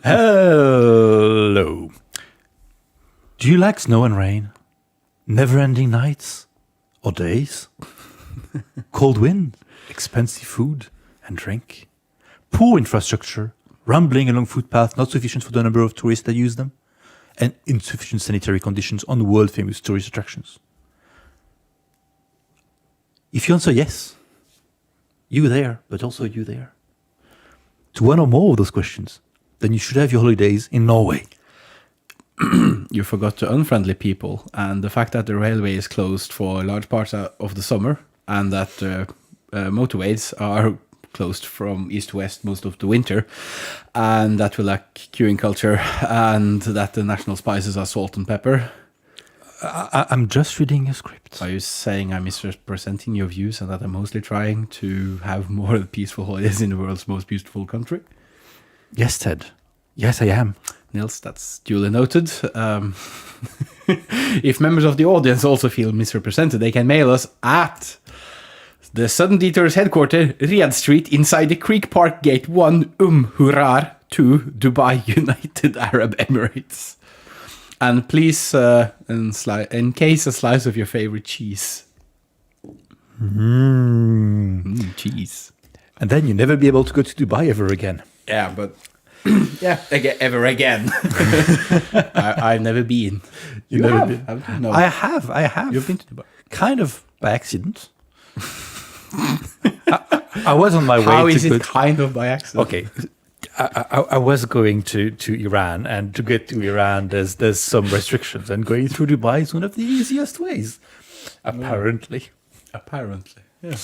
Hello. Do you like snow and rain? Never-ending nights or days? Cold wind, expensive food and drink? Poor infrastructure, rambling along footpaths not sufficient for the number of tourists that use them? And insufficient sanitary conditions on world-famous tourist attractions? If you answer yes, you there, but also you there, to one or more of those questions, then you should have your holidays in Norway. You forgot the unfriendly people and the fact that the railway is closed for large parts of the summer and that motorways are closed from east to west most of the winter, and that we lack queuing culture, and that the national spices are salt and pepper. I'm just reading a script. Are you saying I'm misrepresenting your views and that I'm mostly trying to have more peaceful holidays in the world's most beautiful country? Yes, Ted. Yes, I am. Nils, that's duly noted. If members of the audience also feel misrepresented, they can mail us at the Sudden Detours headquarters, Riyadh Street, inside the Creek Park Gate 1, Hurar 2, Dubai, United Arab Emirates. And please encase a slice of your favorite cheese. Cheese. And then you'll never be able to go to Dubai ever again. Yeah, but... ever again. I've never been. You've never been? No. I have. You've been to Dubai? Kind of by accident. I was on my way to... How is it kind of by accident? Okay. I was going to Iran, and to get to Iran, there's some restrictions, and going through Dubai is one of the easiest ways, apparently. Apparently, yeah.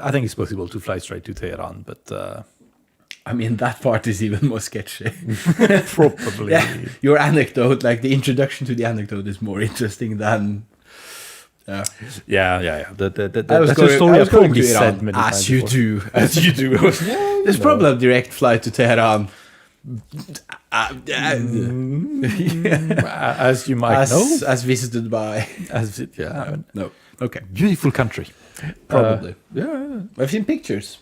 I think it's possible to fly straight to Tehran, but... I mean, that part is even more sketchy. Probably. Yeah, your anecdote, like the introduction to the anecdote, is more interesting than... Yeah. That's a story I probably said many times as you do. There's probably a direct flight to Tehran. As you might know. As visited by... No. Okay. Beautiful country. Probably. Yeah. I've seen pictures.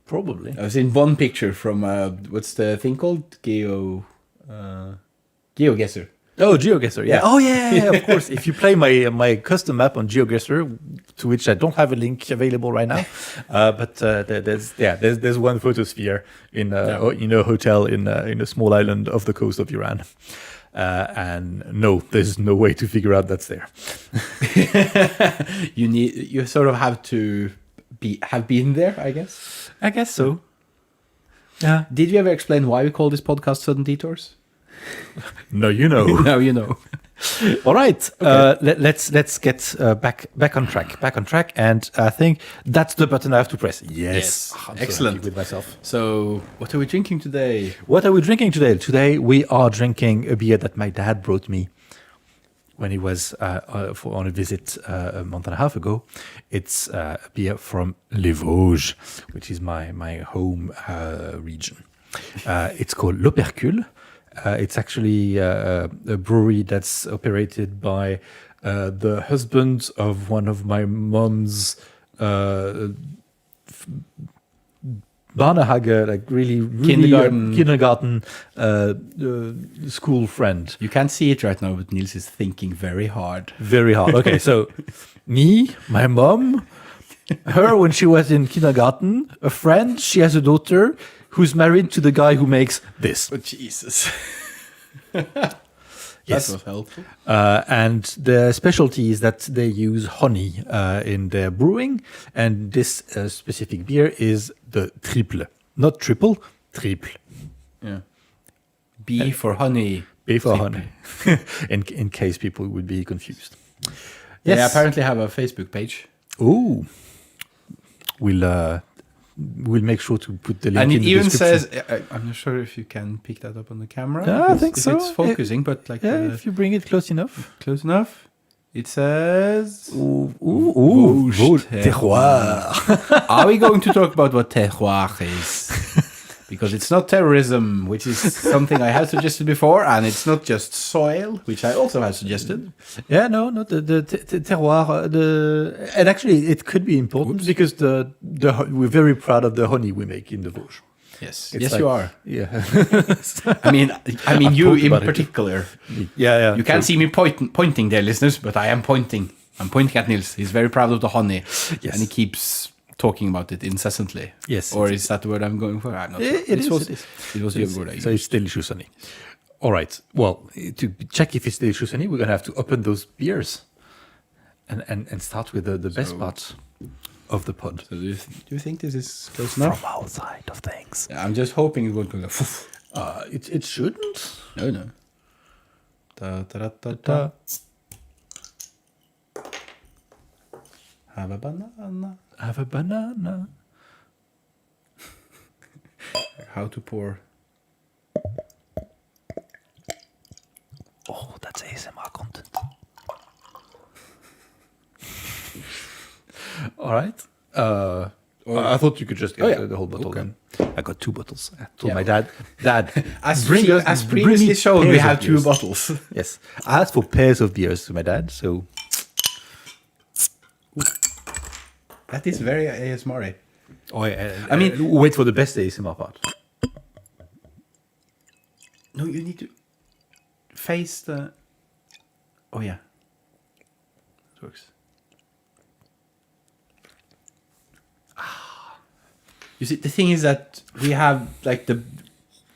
Probably. I've seen one picture from, what's the thing called? GeoGuessr. Oh, GeoGuessr, yeah. Oh, yeah, of course. If you play my custom map on GeoGuessr, to which I don't have a link available right now, but there's one photosphere in a hotel in a small island off the coast of Iran, and no, there's no way to figure out that's there. You sort of have to have been there, I guess. I guess so. Yeah. Did you ever explain why we call this podcast Sudden Detours? No, you know. Now you know. All right. Okay. Let's get back on track. And I think that's the button I have to press. Yes. Excellent. So with myself. So, what are we drinking today? Today we are drinking a beer that my dad brought me when he was on a visit a month and a half ago. It's a beer from Les Vosges, which is my home region. It's called L'Opercule. It's actually a brewery that's operated by the husband of one of my mom's Barnehage, like really kindergarten school friend. You can't see it right now, but Niels is thinking very hard. Very hard. Okay, so me, my mom, her when she was in kindergarten, a friend, she has a daughter who's married to the guy who makes this. Oh, Jesus. Yes. That was helpful. And the specialty is that they use honey in their brewing. And this specific beer is the triple. Not triple, triple. Yeah. B for honey. B for honey. in case people would be confused. Yes. They apparently have a Facebook page. Ooh. We'll make sure to put the link in the description. And it even says, I'm not sure if you can pick that up on the camera. Yeah, I think so. It's focusing, but like... if you bring it close enough. Close enough. It says... Vosges terroir. Are we going to talk about what terroir is? Because it's not terrorism, which is something I have suggested before, and it's not just soil, which I also have suggested. Yeah, no, the terroir. And actually, it could be important because we're very proud of the honey we make in the Vosges. Yes, It's yes, like- you are. Yeah. I mean, you talked in about it. particular. Yeah. You can't see me pointing there, listeners, but I am pointing. I'm pointing at Nils. He's very proud of the honey, Yes. and he keeps talking about it incessantly. Yes, Or it's- is that the word I'm going for? I'm not sure. It is. It was the word I used. So it's delicious honey. All right. Well, to check if it's delicious honey, we're gonna have to open those beers, and start with the best part of the pod. So do you think this is close enough? From our side of things. Yeah, I'm just hoping it won't go. Poof. It shouldn't. No. Da, da, da, da, da. Have a banana. Have a banana. How to pour. Oh, that's ASMR content. All right. I thought you could just get the whole bottle. Okay. Then I got 2 bottles. I told Yeah. my dad, As bring previously me shown, we pairs of have 2 beers." bottles. Yes, I asked for pairs of beers to my dad. So That is very ASMR. I mean, wait for the best ASMR part. No, you need to face the. Oh yeah, it works. You see, the thing is that we have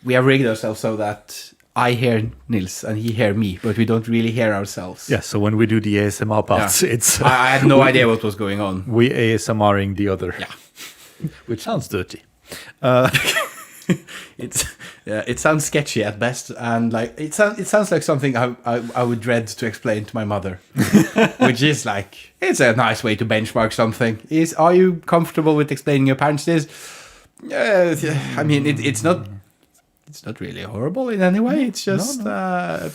rigged ourselves so that I hear Nils and he hear me, but we don't really hear ourselves. Yeah. So when we do the ASMR parts, Yeah. it's I had no idea what was going on. we ASMRing the other. Yeah. Which sounds dirty. It sounds sketchy at best, and like it sounds like something I would dread to explain to my mother, which is like it's a nice way to benchmark something. Are you comfortable with explaining your parents this? I mean it's not really horrible in any way. It's just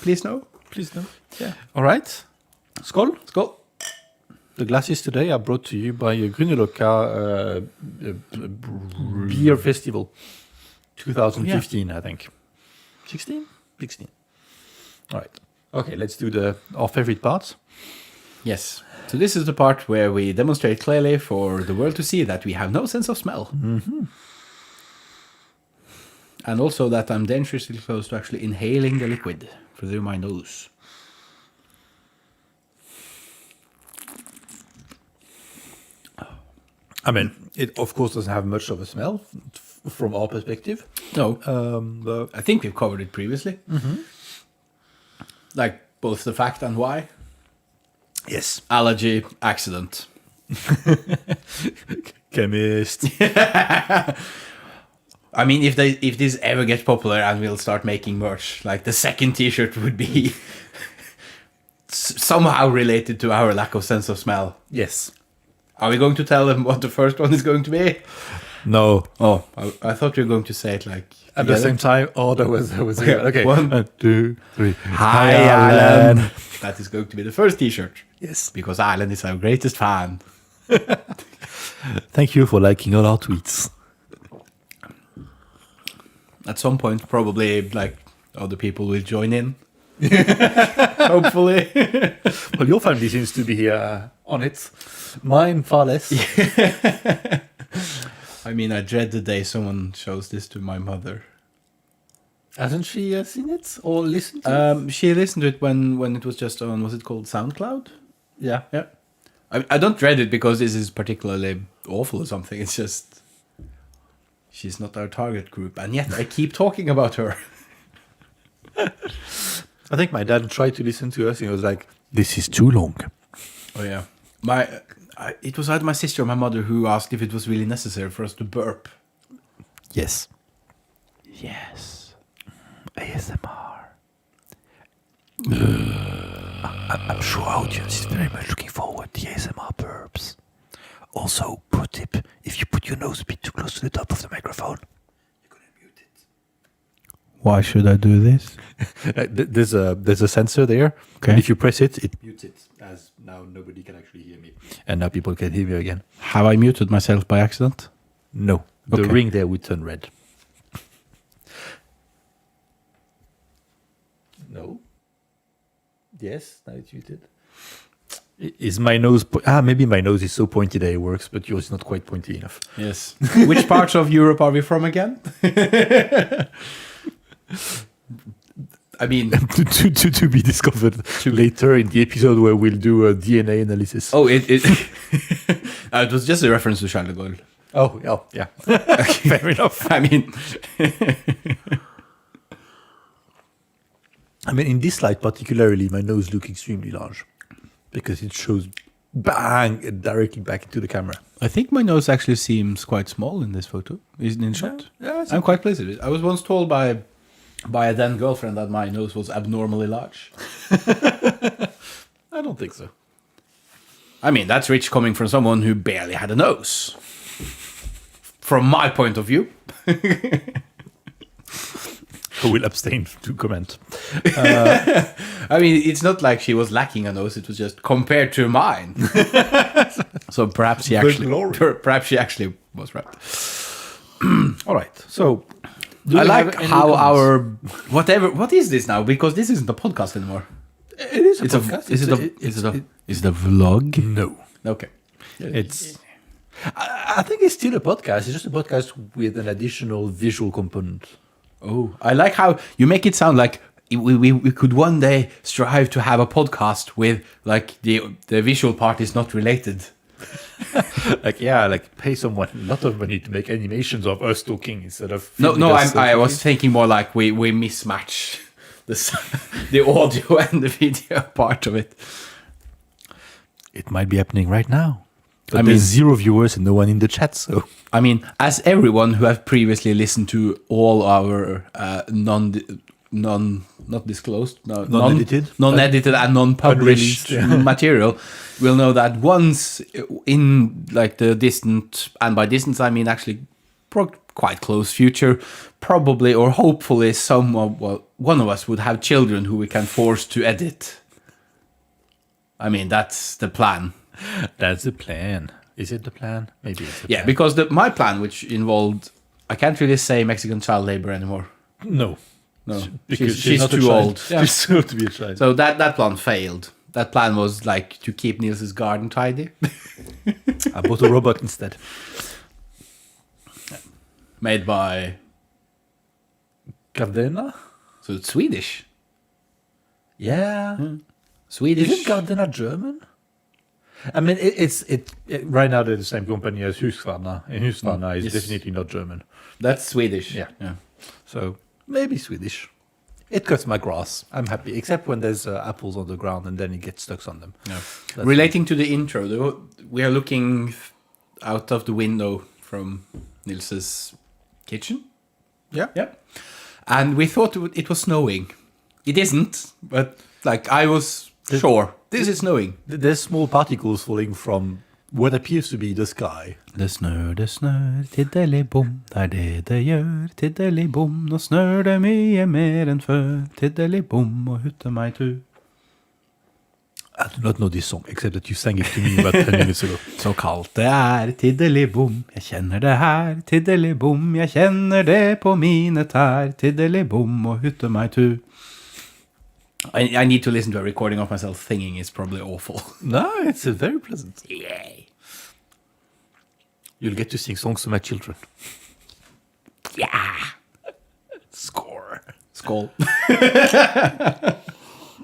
please no. Yeah. All right. Skål. Skål. The glasses today are brought to you by Grünerløkka Beer Festival 2015, I think. 16? All right. Okay, let's do our favorite part. Yes. So this is the part where we demonstrate clearly for the world to see that we have no sense of smell. Mm-hmm. And also that I'm dangerously close to actually inhaling the liquid through my nose. I mean, it of course doesn't have much of a smell from our perspective. No. But I think we've covered it previously. Mm-hmm. Like both the fact and why. yes, Allergy, accident. chemist. I mean, if this ever gets popular and we'll start making merch, like the second T-shirt would be somehow related to our lack of sense of smell. Yes. Are we going to tell them what the first one is going to be? No. Oh, I thought you were going to say it like At the same time, that was okay. 1, 2, 3. Hi, Alan. That is going to be the first T-shirt. Yes. Because Alan is our greatest fan. Thank you for liking all our tweets. At some point, probably like other people will join in. Hopefully. Well, your family seems to be on it. Mine far less. I mean, I dread the day someone shows this to my mother. Hasn't she seen it or listened to it? She listened to it when it was just on, was it called SoundCloud? Yeah. Yeah. I don't dread it because this is particularly awful or something. It's just, she's not our target group. And yet I keep talking about her. I think my dad tried to listen to us and he was like, this is too long. Oh, yeah. It was either my sister or my mother who asked if it was really necessary for us to burp. Yes. Yes. ASMR. I'm sure our audience is very much looking forward to the ASMR burps. Also, pro tip, if you put your nose a bit too close to the top of the microphone, you're going to mute it. Why should I do this? There's a sensor there. Okay. And if you press it, it mutes it. As now nobody can actually hear me. And now people can hear me again. Have I muted myself by accident? No. The Okay. ring there would turn red. No. Yes, now it's muted. Is my nose... maybe my nose is so pointy that it works, but yours is not quite pointy enough. Yes. Which parts of Europe are we from again? I mean... to be discovered later in the episode where we'll do a DNA analysis. Oh, it was just a reference to Charles de Gaulle. Oh, yeah. Fair enough. I mean... in this light particularly, my nose looks extremely large because it shows bang directly back into the camera. I think my nose actually seems quite small in this photo. Isn't it in shot? Yeah, I'm quite pleased with it. I was once told by a then girlfriend that my nose was abnormally large. I don't think so. I mean, that's rich coming from someone who barely had a nose. From my point of view. I will abstain to comment. I mean, it's not like she was lacking a nose. It was just compared to mine. So perhaps she actually was right. All right. So I like how what is this now? Because this isn't a podcast anymore. It is a podcast. Is it a vlog? No. Okay. It's... I think it's still a podcast. It's just a podcast with an additional visual component. Oh, I like how you make it sound like we could one day strive to have a podcast with like the visual part is not related. Pay someone a lot of money to make animations of us talking instead of... I was thinking more like we mismatch the audio and the video part of it. It might be happening right now. But there's 0 viewers and no one in the chat, so... I mean, as everyone who have previously listened to all our non-edited and non-published material will know that once in like the distant, and by distance I mean actually quite close future, probably or hopefully one of us would have children who we can force to edit. I mean, that's the plan. That's the plan. Is it the plan? Maybe it's the plan. Because my plan, which involved... I can't really say Mexican child labor anymore. No. Because she's too old. Yeah. She's too old to be a child. So that plan failed. That plan was like to keep Niels's garden tidy. I bought a robot instead. Made by... Gardena? So it's Swedish. Yeah. Swedish. Isn't Gardena German? I mean, it's right now they're the same company as Husqvarna, and Husqvarna is definitely not German. That's Swedish. Yeah. So maybe Swedish. It cuts my grass. I'm happy, except when there's apples on the ground and then it gets stuck on them. Yeah. Relating to the intro, though, we are looking out of the window from Nils's kitchen. Yeah. And we thought it was snowing. It isn't, but like I was sure. This is snowing. There's small particles falling from what appears to be the sky. Det snør, tiddeli-bom, det gjør, tiddeli-bom. Nå snør det mye mer enn før, tiddeli-bom og hutte meg tu. I do not know this song, except that you sang it to me about 10 minutes ago. Så kaldt det tiddeli-bom, jeg kjenner det her, tiddeli-bom, jeg kjenner det på mine tær, tiddeli-bom og hutte meg tu. I need to listen to a recording of myself singing. It's probably awful. No, it's very pleasant. Yay. You'll get to sing songs to my children. Yeah. Skål.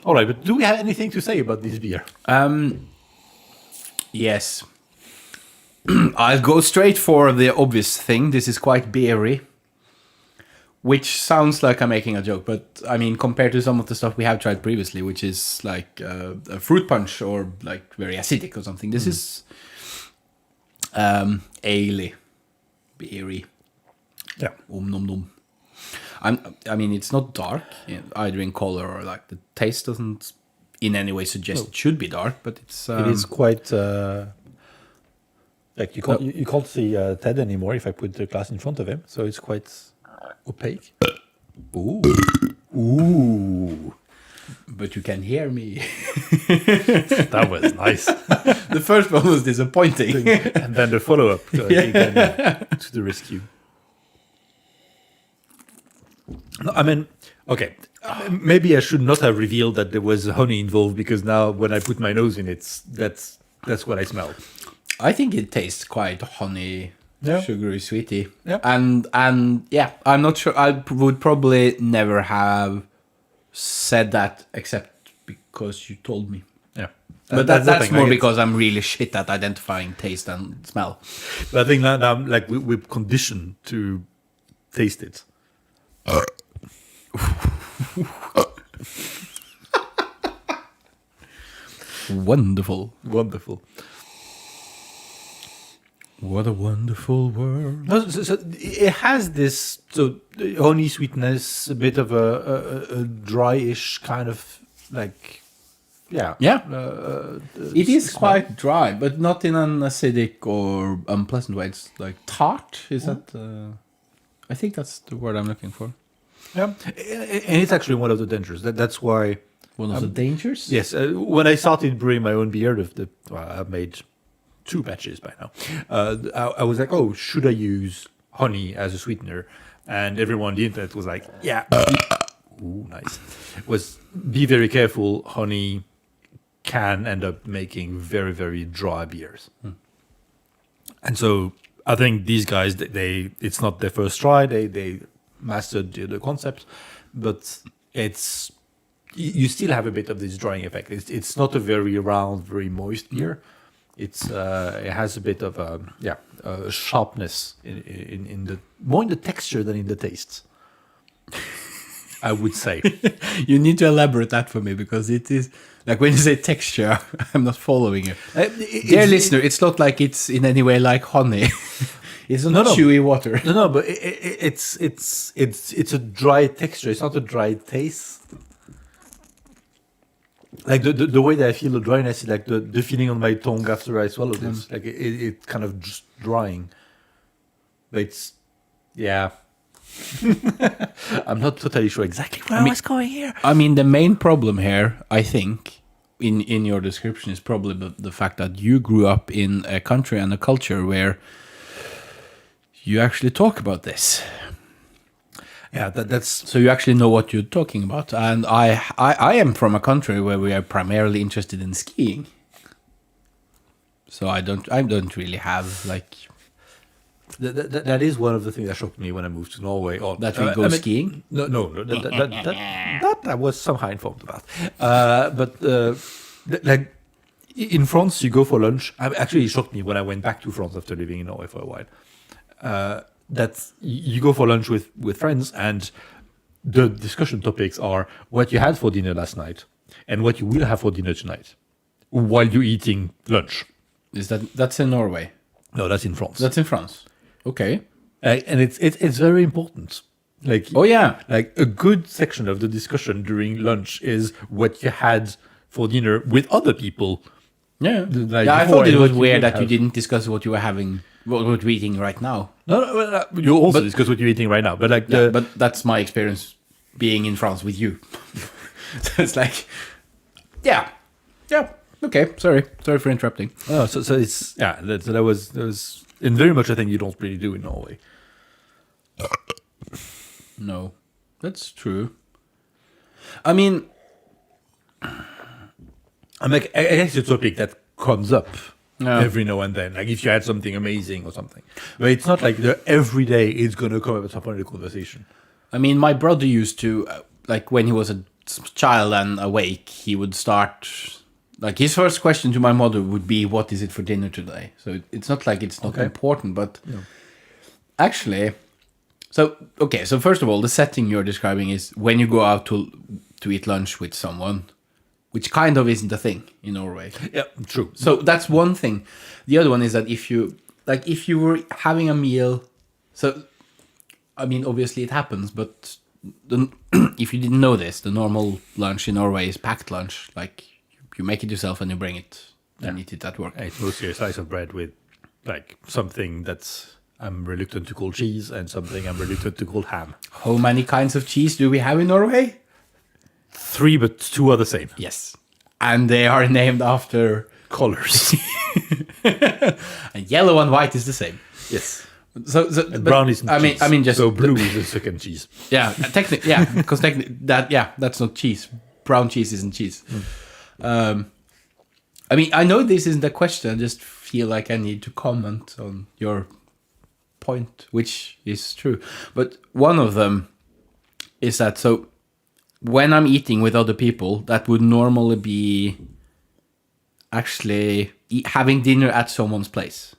All right, but do we have anything to say about this beer? Yes. I'll go straight for the obvious thing. This is quite beery. Which sounds like I'm making a joke, but I mean, compared to some of the stuff we have tried previously, which is like a fruit punch or like very acidic or something, this is ale-y, beery. Yeah. Nom nom. I mean, it's not dark either in color or like the taste doesn't in any way suggest it should be dark, but it's. It is quite. Like you can't see Ted anymore if I put the glass in front of him, so it's quite opaque. Ooh. But you can hear me. That was nice. The first one was disappointing. And then the follow-up to the rescue. No, I mean, okay. Maybe I should not have revealed that there was honey involved, because now when I put my nose in it, that's what I smell. I think it tastes quite honey, Yeah. sugary, sweety. Yeah. And yeah, I'm not sure. I would probably never have said that except because you told me. Yeah. But the that's thing, more like, because I'm really shit at identifying taste and smell. But I think now I'm like we're conditioned to taste it. Wonderful. Wonderful. What a wonderful world. No, so it has this honey sweetness, a bit of a dryish kind of like, yeah. It is smell. quite dry, but not in an acidic or unpleasant way. It's like tart. Is that? I think that's the word I'm looking for. Yeah, and it's actually one of the dangers. That's why. One of the dangers. Yes, when I started brewing my own beer, I've made 2 batches by now. I was like, oh, should I use honey as a sweetener? And everyone on the internet was like, yeah. Ooh, nice. Was be very careful. Honey can end up making very, very dry beers. And so I think these guys, it's not their first try. They mastered the concept, but it's you still have a bit of this drying effect. It's not a very round, very moist beer. It has a bit of a sharpness in the more in the texture than in the taste. I would say. You need to elaborate that for me because it is like when you say texture, I'm not following you. Dear listener, it's not like it's in any way like honey. It's not chewy water. No, but it's a dry texture. It's not a dry taste. Like the way that I feel the dryness is like the feeling on my tongue after I swallow this. Like it's kind of just drying. But it's, yeah. I'm not totally sure exactly where I was going here. I mean, the main problem here, I think, in your description is probably the fact that you grew up in a country and a culture where you actually talk about this. Yeah, that's so you actually know what you're talking about. And I am from a country where we are primarily interested in skiing. So I don't really have like that is one of the things that shocked me when I moved to Norway. that we go skiing. No, that I was somehow informed about. Like in France, you go for lunch. Actually, it shocked me when I went back to France after living in Norway for a while. That you go for lunch with friends, and the discussion topics are what you had for dinner last night and what you will have for dinner tonight, while you're eating lunch. That's in Norway? No, that's in France. That's in France. Okay. And it's very important. Like, oh yeah, like a good section of the discussion during lunch is what you had for dinner with other people. Yeah. Like I thought it was what weird that have. you didn't discuss what you were having, what we're eating right now. No, you also discuss what you're eating right now. But like, but that's my experience being in France with you. So it's like, yeah. Okay, sorry for interrupting. Oh, so it's that was and very much a thing you don't really do in Norway. No, that's true. I mean, I'm like, I guess it's a topic that comes up Yeah. every now and then. Like if you had something amazing or something, but it's not like every day it's going to come up at some point in the conversation. I mean, my brother used to, like when he was a child and awake, he would start, like his first question to my mother would be, what is it for dinner today? So it's not like it's not important, but actually, so first of all, the setting you're describing is when you go out to eat lunch with someone, which kind of isn't a thing in Norway. Yeah, true. So that's one thing. The other one is that if you were having a meal, so I mean, obviously it happens, but if you didn't know this, the normal lunch in Norway is packed lunch. Like you make it yourself and you bring it and eat it at work. It's mostly a slice of bread with like something that's I'm reluctant to call cheese and something I'm reluctant to call ham. How many kinds of cheese do we have in Norway? 3, but 2 are the same. Yes. And they are named after Colors. and yellow and white is the same. Yes. And brown isn't cheese. I mean, just so blue is the second cheese. Yeah, technically, because that's not cheese. Brown cheese isn't cheese. I mean, I know this isn't a question. I just feel like I need to comment on your point, which is true. But one of them is that when I'm eating with other people, that would normally be actually having dinner at someone's place.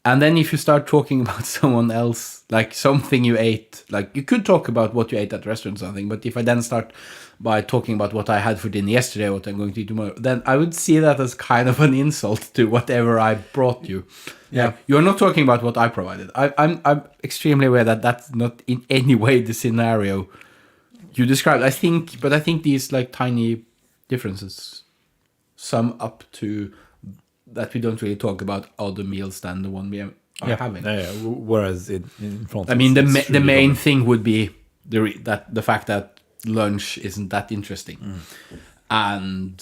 And then if you start talking about someone else, like something you ate, like you could talk about what you ate at the restaurant or something, but if I then start by talking about what I had for dinner yesterday, what I'm going to eat tomorrow, then I would see that as kind of an insult to whatever I brought you. Yeah. Like, you're not talking about what I provided. I'm extremely aware that that's not in any way the scenario you described. I think these like tiny differences sum up to that we don't really talk about other meals than the one we are having. Whereas in France, I mean, the really main common. thing would be the fact that lunch isn't that interesting, and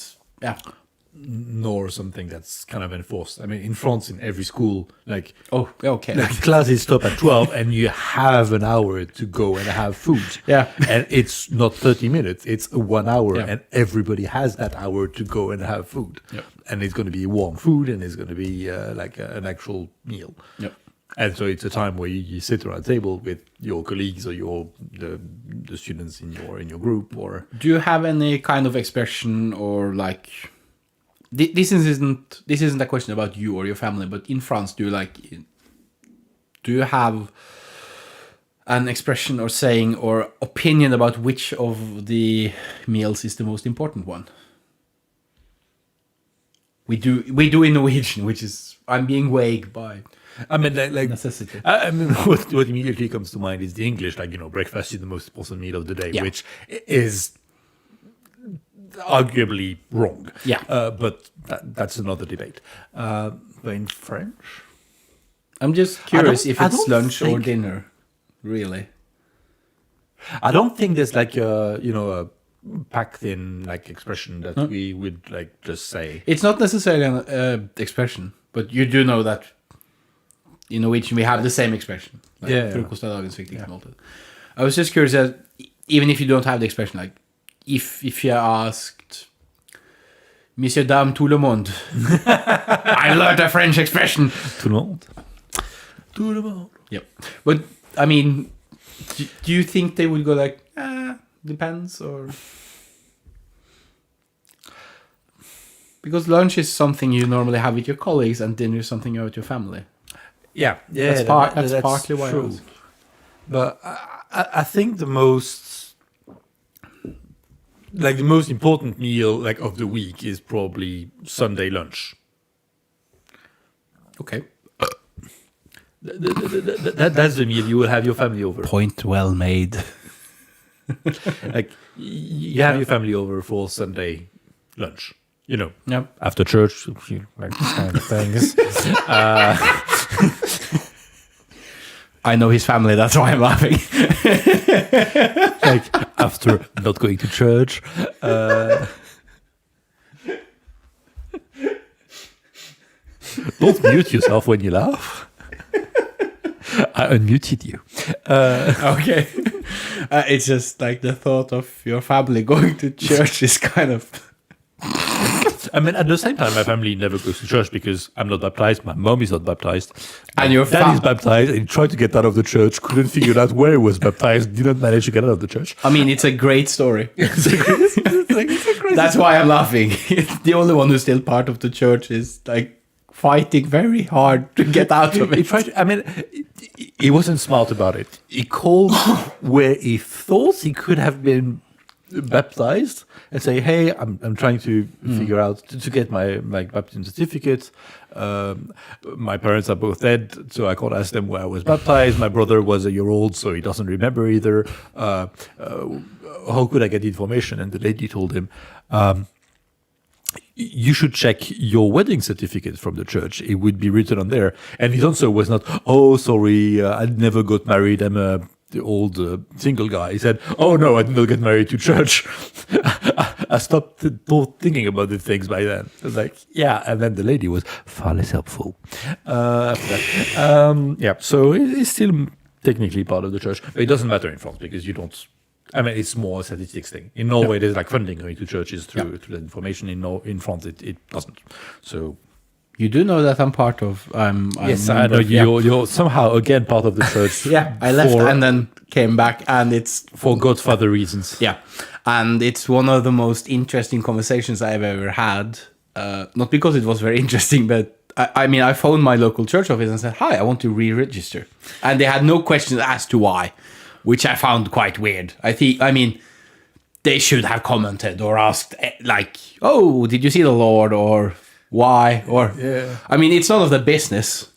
nor something that's kind of enforced. I mean, in France, in every school, like okay, like classes stop at 12, and you have an hour to go and have food. Yeah. And it's not 30 minutes; it's 1 hour, Yeah. and everybody has that hour to go and have food. Yep. And it's going to be warm food, and it's going to be an actual meal. Yep. And so it's a time where you sit around a table with your colleagues or the students in your group. Or Do you have any kind of expression or like? This isn't a question about you or your family, but in France, do you have an expression or saying or opinion about which of the meals is the most important one? We do in Norwegian, which is I'm being vague by I mean, like necessity. I mean, what immediately comes to mind is the English, like, breakfast is the most important meal of the day, Yeah. which is arguably wrong. Yeah. But that's another debate. But in French, I'm just curious if I it's don't lunch or think- dinner, really. I don't think there's like a packed in like expression that we would like just say. It's not necessarily an expression, but you do know that in Norwegian we have the same expression. Like, Yeah. Frokost er dagens viktigste måltid. I was just curious that even if you don't have the expression, like if you asked Monsieur Dame tout le monde, I learned a French expression. Tout le monde. Tout le monde. Yep. But I mean, do you think they would go like, depends, or because lunch is something you normally have with your colleagues and dinner is something you have with your family? Yeah, That's partly why I true. ask. But I think the most important meal like of the week is probably Sunday lunch. Okay. That's the meal you will have your family over. Point well made. Like you have your family over for Sunday lunch. Yep. After church, like this kind of things. I know his family, that's why I'm laughing. Like after not going to church. Don't mute yourself when you laugh. I unmuted you. Okay. It's just like the thought of your family going to church is kind of... I mean, at the same time, my family never goes to church because I'm not baptized. My mom is not baptized. And your dad is baptized and tried to get out of the church, couldn't figure out where he was baptized, didn't manage to get out of the church. I mean, it's a great story. It's a crazy That's why I'm laughing. The only one who's still part of the church is like fighting very hard to get out of He it. tried. He wasn't smart about it. He called where he thought he could have been baptized and say, "Hey, I'm trying to figure out to get my baptism certificate. My parents are both dead, so I can't ask them where I was baptized. My brother was a year old, so he doesn't remember either. How could I get the information?" And the lady told him, "You should check your wedding certificate from the church. It would be written on there." And his answer was not, "Oh, sorry, I never got married. I'm the old single guy." He said, "Oh no, I did not get married to church. I stopped thinking about the things by then. I was like, yeah, and then the lady was far less helpful. After that. Yeah, so it's still technically part of the church. It doesn't matter in France because you don't. I mean, it's more a statistics thing. In Norway, there's like funding going to churches through the information. In France, it doesn't. So. You do know that I'm part of. Yes, I know you're somehow again part of the church. Yeah, I left and then came back, and it's for Godfather reasons. Yeah, and it's one of the most interesting conversations I've ever had. Not because it was very interesting, but I mean, I phoned my local church office and said, "Hi, I want to re-register," and they had no questions as to why, which I found quite weird. I mean, they should have commented or asked, like, "Oh, did you see the Lord?" or why? Or I mean, it's none of their business.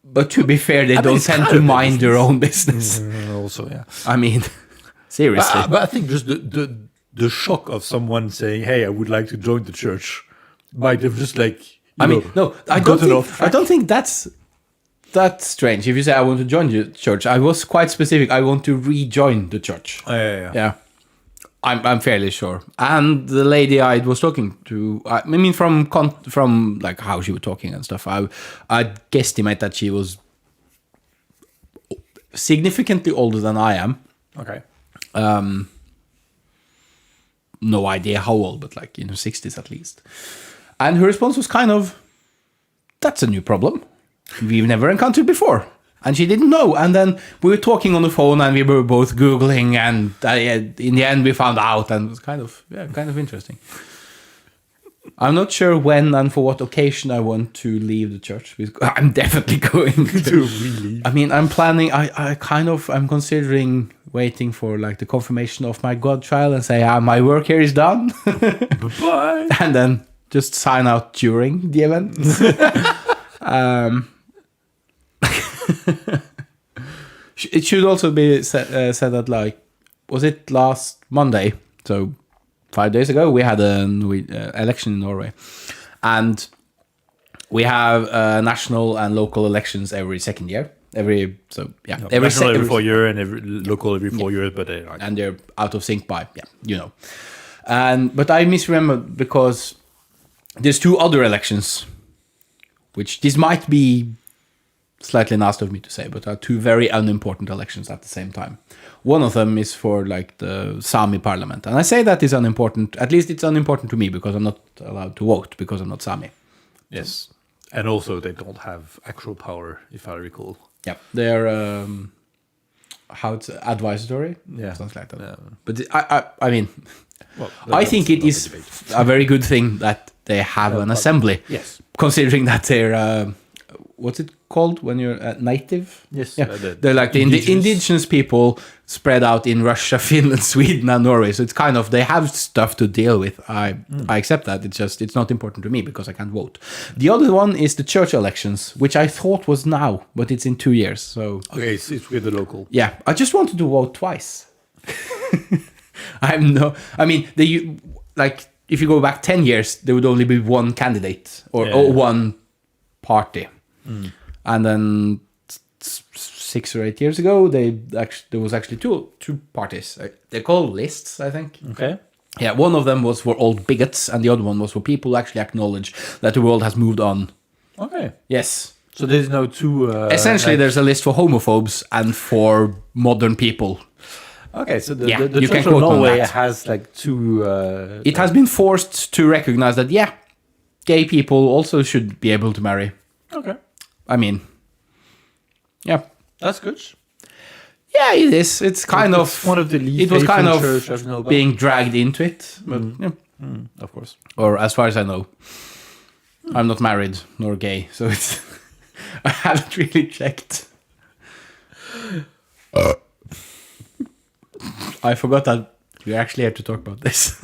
But to be fair, they don't tend to mind their own business. Also, yeah. I mean, seriously. But I think just the shock of someone saying, "Hey, I would like to join the church," might have just like. I don't think that's strange. If you say I want to join the church, I was quite specific. I want to rejoin the church. Yeah. I'm fairly sure. And the lady I was talking to, I mean, from like how she was talking and stuff, I guesstimate that she was significantly older than I am. Okay. No idea how old, but like 60s at least. And her response was kind of, "That's a new problem we've never encountered before." And she didn't know. And then we were talking on the phone, and we were both Googling, and in the end we found out, and it was kind of interesting. I'm not sure when and for what occasion I want to leave the church. I'm definitely going to leave. I mean, I'm planning. I'm considering waiting for like the confirmation of my godchild and say, my work here is done. Bye. And then just sign out during the event. It should also be said that, like, was it last Monday? So 5 days ago, we had an election in Norway, and we have national and local elections every second year. Every 4 years and every local every 4 years, but and they're out of sync by but I misremember because there's 2 other elections, which this might be slightly nasty of me to say, but are 2 very unimportant elections at the same time. One of them is for like the Sami parliament, and I say that is unimportant. At least it's unimportant to me because I'm not allowed to vote because I'm not Sami. Yes, and also they don't have actual power, if I recall. Yeah, they're how it's advisory, something like that. Yeah. But I mean, I think it is a very good thing that they have an assembly. Yes, considering that they're what's it called when you're native? Yes, yeah. They're like the indigenous people spread out in Russia, Finland, Sweden, and Norway. So it's kind of they have stuff to deal with. I accept that. It's not important to me because I can't vote. The other one is the church elections, which I thought was now, but it's in 2 years. So okay, it's with the local. Yeah, I just wanted to vote twice. I mean, like if you go back 10 years, there would only be one candidate or one party. And then 6 or 8 years ago, there was actually two parties. They're called lists, I think. Okay. Yeah, one of them was for old bigots, and the other one was for people who actually acknowledge that the world has moved on. Okay. Yes. So there's no two... Essentially, there's a list for homophobes and for modern people. Okay, so the Church of Norway has like 2... it has been forced to recognize that, gay people also should be able to marry. Okay. I mean, yeah. That's good. Yeah, it is. It's kind of one of the least. It was kind of being dragged into it, but of course. Or as far as I know, I'm not married nor gay, so it's. I haven't really checked. I forgot that we're actually here to talk about this.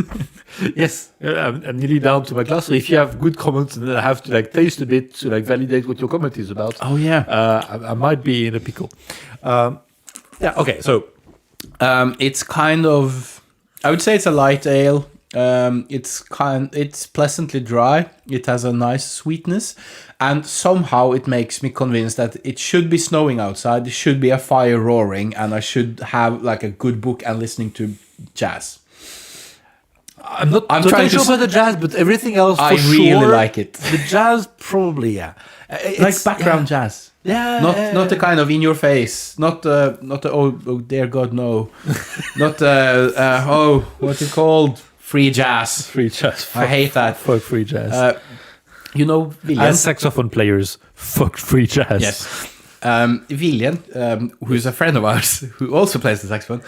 Yes, I'm nearly down to my glass. So if you have good comments, and then I have to like taste a bit to like validate what your comment is about. Oh yeah, I might be in a pickle. Yeah. Okay. So it's kind of. I would say it's a light ale. It's pleasantly dry. It has a nice sweetness, and somehow it makes me convinced that it should be snowing outside. There should be a fire roaring, and I should have like a good book and listening to jazz. I'm not I'm totally trying to sure about the jazz, but everything else for I really sure. like it. The jazz, probably, yeah. Like background jazz. Yeah. Not the kind of in your face. Not the oh dear God no. Not what's it called? Free jazz. Free jazz. I hate that. Fuck free jazz. Viljan. As saxophone players, fuck free jazz. Yes. Viljan, who's a friend of ours, who also plays the saxophone,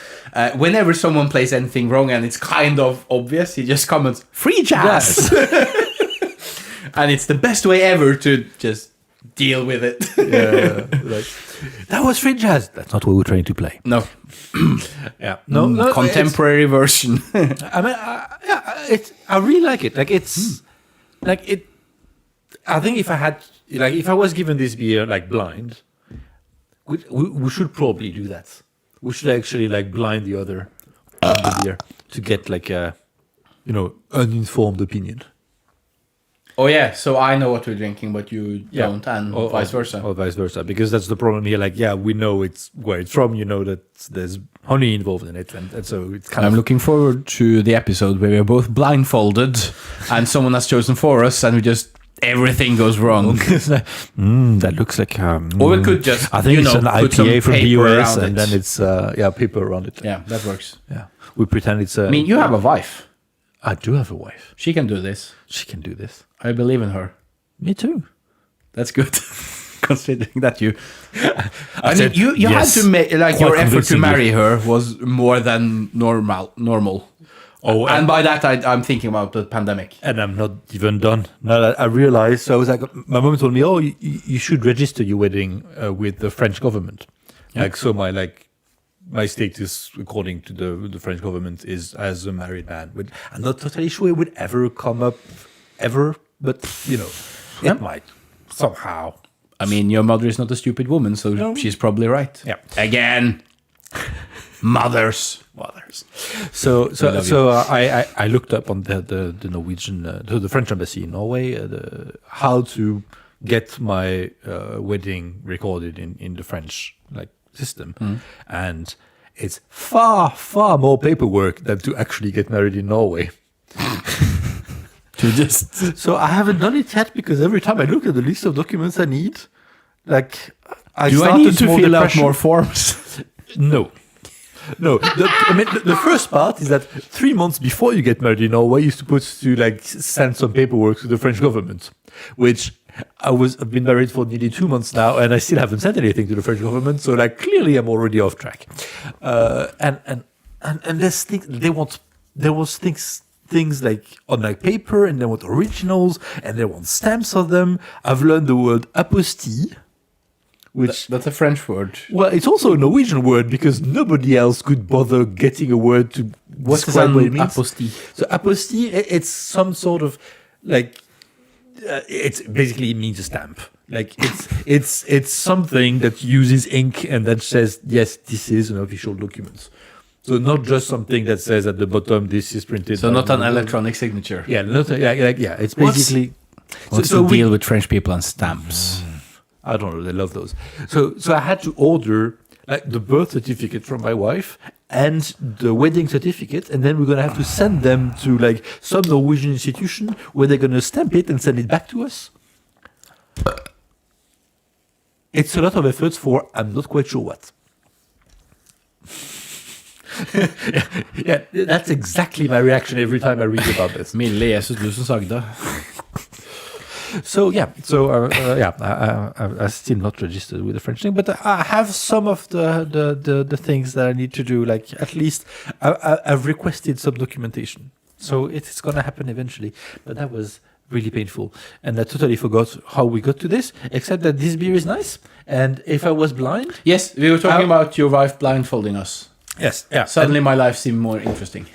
whenever someone plays anything wrong and it's kind of obvious, he just comments, free jazz! And it's the best way ever to just deal with it. Yeah, like, that was free jazz. That's not what we're trying to play. No. Yeah. No, contemporary version. I mean, I really like it. Like, it's... Like, it... I think if I was given this beer, like, blind... We should probably do that. We should actually like blind the other on the beer to get like a, uninformed opinion. Oh yeah, so I know what we're drinking, but you don't, and vice versa. Or vice versa, because that's the problem here. Like, yeah, we know it's where it's from. You know that there's honey involved in it, and so it's kind I'm of. looking forward to the episode where we're both blindfolded, and someone has chosen for us, and we just. Everything goes wrong. That looks like. Or we could just, I think it's an put some IPA from the paper US, around and it. then it's paper around it. Yeah, that works. Yeah, we pretend it's. I mean, you have a wife. I do have a wife. She can do this. She can do this. I believe in her. Me too. That's good. Considering that you. I mean, said you yes, had to make like quite your effort to convincingly. marry her was more than normal. Oh, and by that I'm thinking about the pandemic. And I'm not even done. Now that I realized, so I was like, my mom told me, "Oh, you should register your wedding with the French government." Like, so my status, according to the French government, is as a married man. But I'm not totally sure it would ever come up, ever. But it might somehow. I mean, your mother is not a stupid woman, so she's probably right. Yeah. Again, mothers. So I looked up on the Norwegian, the French embassy in Norway, how to get my wedding recorded in the French system, and it's far more paperwork than to actually get married in Norway. So I haven't done it yet because every time I look at the list of documents I need, like I need to fill out more forms? No. The first part is that 3 months before you get married in Norway, you're supposed to send some paperwork to the French government, which I've been married for nearly 2 months now, and I still haven't sent anything to the French government. So clearly I'm already off track. And there's things there was things on paper, and they want originals, and they want stamps of them. I've learned the word apostille. That's a French word. Well, it's also a Norwegian word because nobody else could bother getting a word to describe what it means. Apostille? So apostille, it's some sort of it's basically it means a stamp. It's something that uses ink and that says yes, this is an official document. So not just something that says at the bottom this is printed. So not an electronic signature. Yeah, it's basically. What's the deal with French people and stamps? I don't know. They love those. So I had to order the birth certificate from my wife and the wedding certificate, and then we're gonna have to send them to some Norwegian institution where they're gonna stamp it and send it back to us. It's a lot of effort for I'm not quite sure what. Yeah, that's exactly my reaction every time I read about this. Milde Jesus, du som sagde. So I still not registered with the French thing, but I have some of the things that I need to do. At least I've requested some documentation, so it's gonna happen eventually. But that was really painful, and I totally forgot how we got to this. Except that this beer is nice, and if I was blind, yes, we were talking about your wife blindfolding us. Yes, yeah. Suddenly, my life seemed more interesting.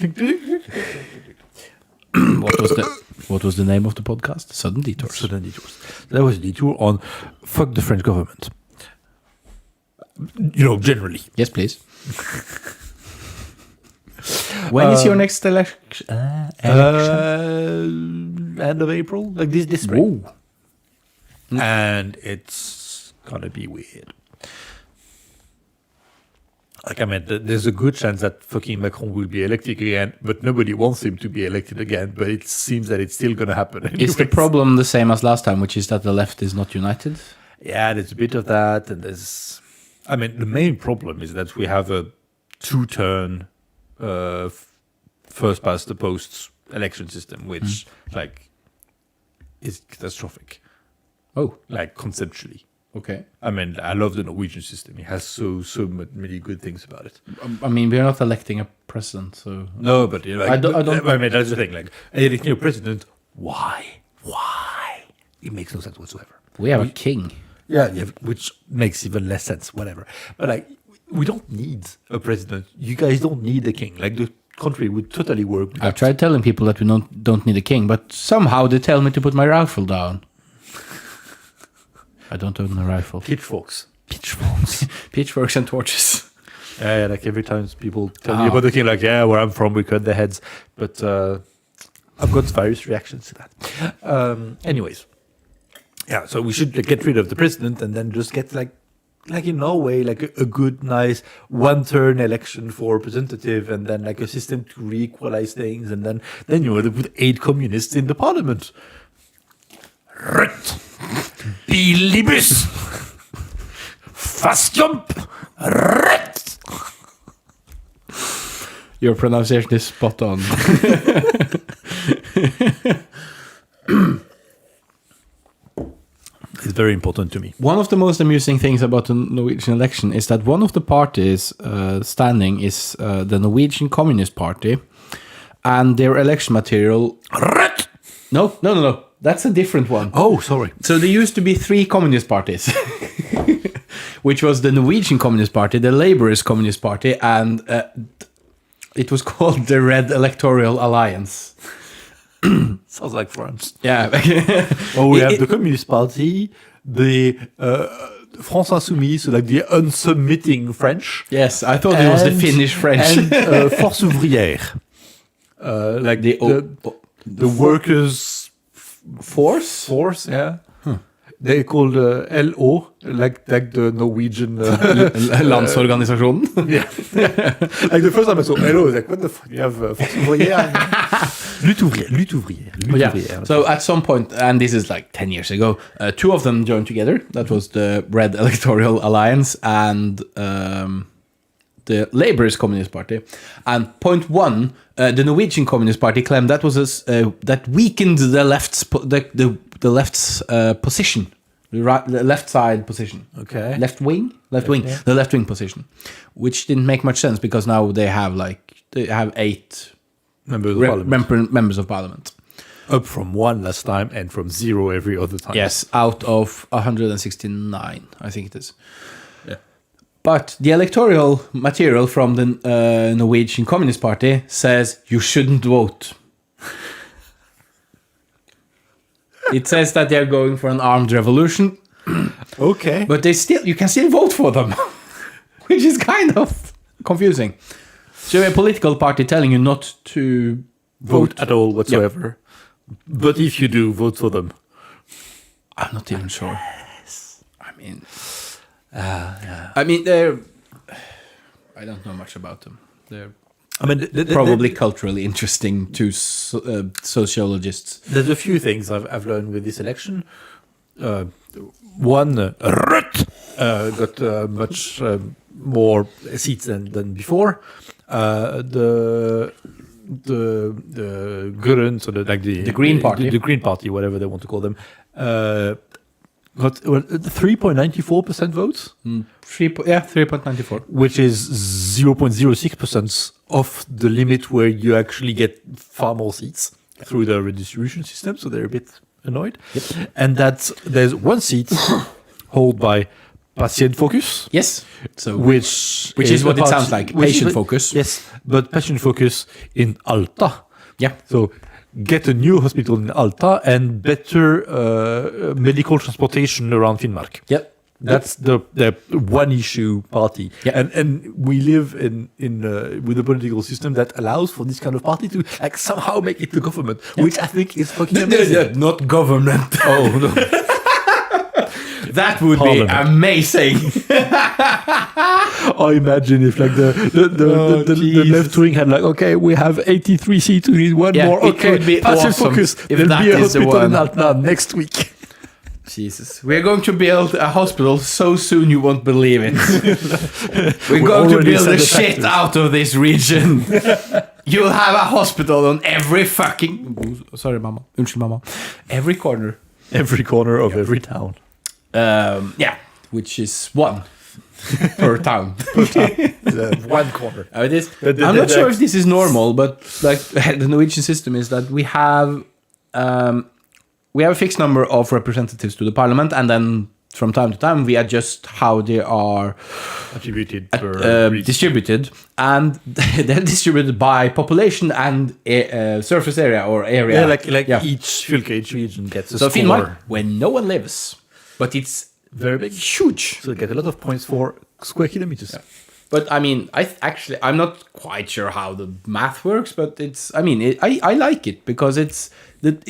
What was the name of the podcast? Sudden Detours. Sudden Detours. That was a detour on fuck the French government. Generally. Yes, please. When is your next election? End of April, this spring. And it's gonna be weird. Like, I mean, there's a good chance that fucking Macron will be elected again, but nobody wants him to be elected again. But it seems that it's still going to happen. Is the anyways. problem the same as last time, which is that the left is not united? Yeah, there's a bit of that, and there's. I mean, the main problem is that we have a two-turn, first past the post election system, which is catastrophic. Oh, Like conceptually. okay. I mean, I love the Norwegian system. It has so many good things about it. I mean, we're not electing a president, so... No, but you know, like, I don't- I mean, that's the thing. Like, electing a president, why? It makes no sense whatsoever. We have a king. Yeah, which makes even less sense. Whatever. But like, we don't need a president. You guys don't need a king. Like, the country would totally work. I've tried telling people that we don't need a king, but somehow they tell me to put my rifle down. I don't own a rifle. Pitchforks. Pitchforks and torches. Yeah, like every time people tell me about the king, like, yeah, where I'm from, we cut their heads. But I've got various reactions to that. Anyways, yeah, so we should get rid of the president and then just get like in Norway, like a good, nice one-turn election for representative, and then like a system to re-equalize things, and then you know, they put 8 communists in the parliament. Rødt, bilibus, fastjump, rødt. Your pronunciation is spot on. It's very important to me. One of the most amusing things about the Norwegian election is that one of the parties standing is the Norwegian Communist Party, and their election material... Rødt. No. That's a different one. Oh, sorry. So there used to be 3 communist parties, which was the Norwegian Communist Party, the Labourist Communist Party, and it was called the Red Electoral Alliance. Sounds like France. Yeah. Oh, we have the Communist Party, the France Insoumise, so like the unsubmitting French. Yes, I thought it was the Finnish French. And Force Ouvrière. Like the workers' force, yeah. They called LO, like the Norwegian... Landsorganisasjonen. yeah. Like the first time I saw LO, I was like, what the fuck? You have Force Ouvrière? Lutte ouvrière. Yeah. So at some point, and this is like 10 years ago, 2 of them joined together. That was the Red Electoral Alliance and the Labourist Communist Party. And point 1, the Norwegian Communist Party claimed that was that weakened the left's position, the left side position. Okay. Left wing, Yeah. the left wing position, which didn't make much sense because now they have 8 members of parliament. Up from 1 last time and from 0 every other time. Yes, out of 169, I think it is. Yeah. But the electoral material from the Norwegian Communist Party says you shouldn't vote. It says that they're going for an armed revolution. Okay. But you can still vote for them, which is kind of confusing. So a political party telling you not to vote at all whatsoever. Yep. But if you do, vote for them. I'm not even sure. Yes. I mean, yeah. I mean, they're... I don't know much about them. They're probably culturally interesting to sociologists. There's a few things I've learned with this election. One, Rødt got much more seats than before. The Grønn, so the Green Party, the Green Party, whatever they want to call them, got 3.94% votes. 3.94, which is 0.06% of the limit where you actually get far more seats through the redistribution system. So they're a bit annoyed. Yep. And there's 1 seat held by Patient Focus. Yes. So which is what it sounds like. Patient Focus. Yes, but Patient Focus in Alta. Yeah. So get a new hospital in Alta and better medical transportation around Finnmark. Yep. That's the one issue party. Yeah. And we live in with a political system that allows for this kind of party to like somehow make it the government, which I think is fucking amazing. Not government. Oh no. That would Parliament. be amazing. I imagine if like the left wing had like, okay, we have 83 seats, we need one Yeah, more. it Okay, would be passive awesome focus. if There'll that be a is the hospital in one. Altna next week. Jesus, we're going to build a hospital so soon you won't believe it. We're going to already build the sent the shit tractors. out of this region. You'll have a hospital on every fucking... Sorry, mama. Unnskyld, mama. Every corner. Every corner of every town. Yeah, which is one per town. One corner. It is. I'm not sure if this is normal, but like the Norwegian system is that we have a fixed number of representatives to the parliament, and then from time to time we adjust how they are Attributed per region. distributed, and they're distributed by population and surface area or area. Yeah, each fylke, each region gets a So score. Finnmark, where no one lives, but it's Very big. huge. So they get a lot of points for square kilometers. But I mean, I'm not quite sure how the math works, but I like it because it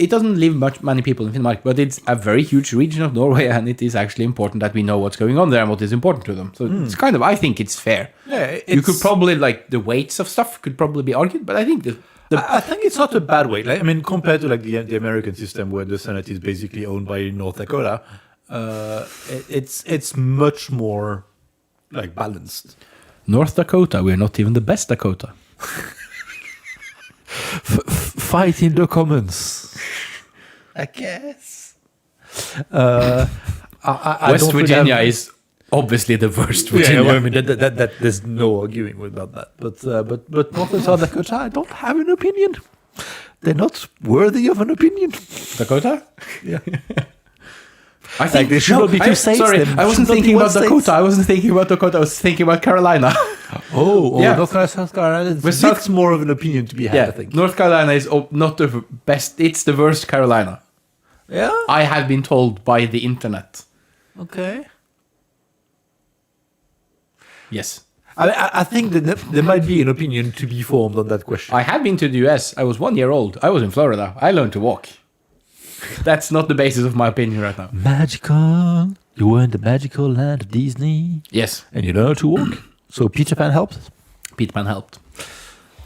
doesn't live many people in Finnmark, but it's a very huge region of Norway, and it is actually important that we know what's going on there and what is important to them. So it's kind of, I think it's fair. Yeah, You could probably, like, the weights of stuff could probably be argued, but I think I think it's not a bad way. Like, I mean, compared to like the American system where the Senate is basically owned by North Dakota, it's much more like balanced. North Dakota, we're not even the best Dakota. Fight in the commons, I guess. I West don't really Virginia have- is obviously the worst Yeah, Virginia. well, I mean that there's no arguing about that. But North and South Dakota, I don't have an opinion. They're not worthy of an opinion. Dakota? Yeah. I think there should not be two states, Sorry, there I wasn't should not be thinking one about state. Dakota. I wasn't thinking about Dakota. I was thinking about Carolina. Yeah. Yeah. North Carolina, South Carolina. With It's more of an opinion to be had, I think. North Carolina is not the best. It's the worst Carolina. Yeah. I have been told by the internet. Okay. Yes. I think that there might be an opinion to be formed on that question. I have been to the US. I was 1 year old. I was in Florida. I learned to walk. That's not the basis of my opinion right now. Magical. You were in the magical land of Disney. Yes. And you learned to walk. So Peter Pan helped. Peter Pan helped.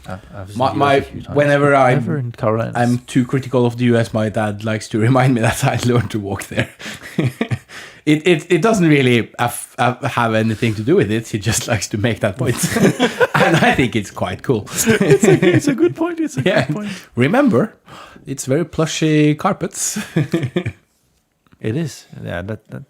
I've seen My- the US my- a few times. whenever I'm- Never in Carolina. I'm too critical of the US. My dad likes to remind me that I learned to walk there. It doesn't really have anything to do with it. He just likes to make that point. And I think it's quite cool. It's a good point. It's a Yeah. good point. Remember, it's very plushy carpets. It is. Yeah,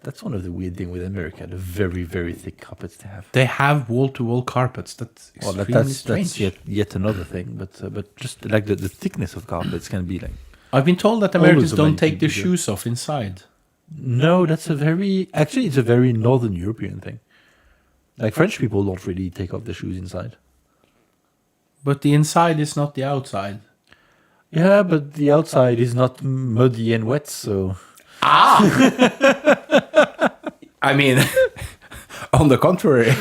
that's one of the weird thing with America. The very, very thick carpets they have. They have wall-to-wall carpets. That's Well, extremely that's strange. yet another thing. But just like the thickness of carpets can be like. I've been told that Always Americans a don't way take to their do it. shoes off inside. No, it's a very Northern European thing. Like French people don't really take off their shoes inside. But the inside is not the outside. Yeah, but the outside is not muddy and wet, so. I mean, on the contrary.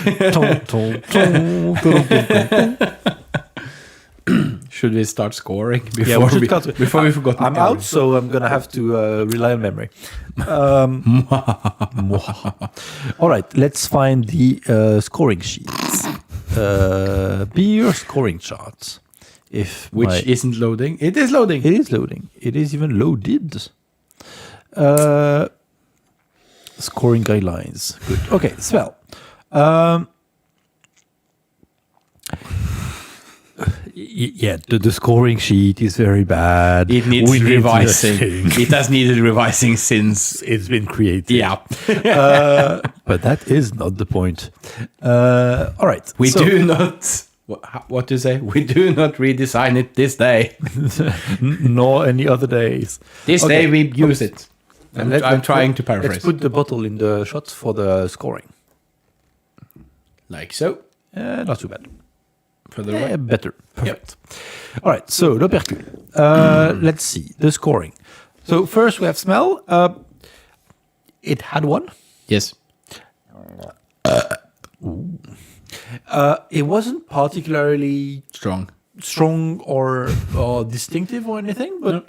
Should we start scoring before Yeah, we should we, start with- before we forgot? I'm out, so I'm gonna have to rely on memory. All right, let's find the scoring sheets. Beer scoring charts. Which isn't loading. It is loading. It is loading. It is even loaded. Scoring guidelines. Good. Okay, Svel. Yeah, the scoring sheet is very bad. It needs We need revising. to- It has needed revising since. It's been created. Yeah. But that is not the point. All right. We so- do not. What to say? We do not redesign it this day. nor any other days. This Okay. day we use it. I'm trying to Let's paraphrase. put the bottle in the shots for the scoring. Like so. Not too bad. Further away. Better. Perfect. All right. So l'opercule. Let's see the scoring. So first we have smell. It had one. Yes. It wasn't particularly Strong. strong or distinctive or anything, but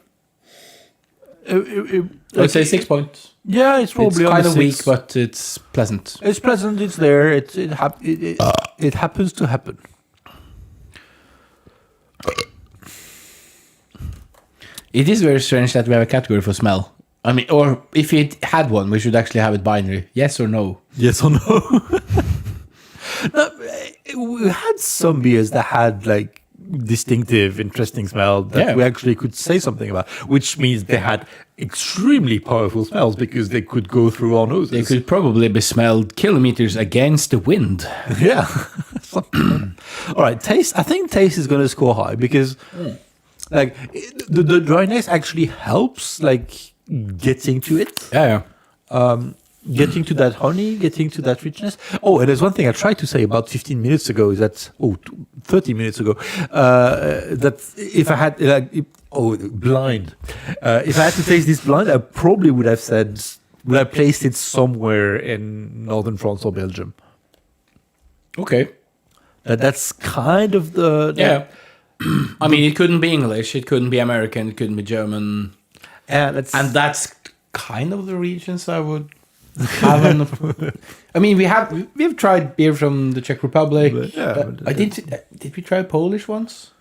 I'd say 6 points. Yeah, it's probably It's on kind the of weak, 6. but it's pleasant. It's pleasant. It's there. It happens to happen. It is very strange that we have a category for smell. I mean, or if it had one, we should actually have it binary. Yes or no? Yes or no? No, we had some beers that had like distinctive, interesting smell that we actually could say something about, which means they had extremely powerful smells because they could go through our noses. They could probably be smelled kilometers against the wind. Yeah. All right, taste. I think taste is going to score high because, like, the dryness actually helps, like, getting to it. Yeah. Getting to that honey, getting to that richness. Oh, and there's one thing I tried to say about 15 minutes ago is that, 30 minutes ago, that if I had, blind. If I had to taste this blind, I probably would have placed it somewhere in northern France or Belgium. Okay. That's kind of Yeah. I mean, it couldn't be English, it couldn't be American, it couldn't be German. And that's kind of the regions I would have. I mean, we've tried beer from the Czech Republic. Did we try Polish once?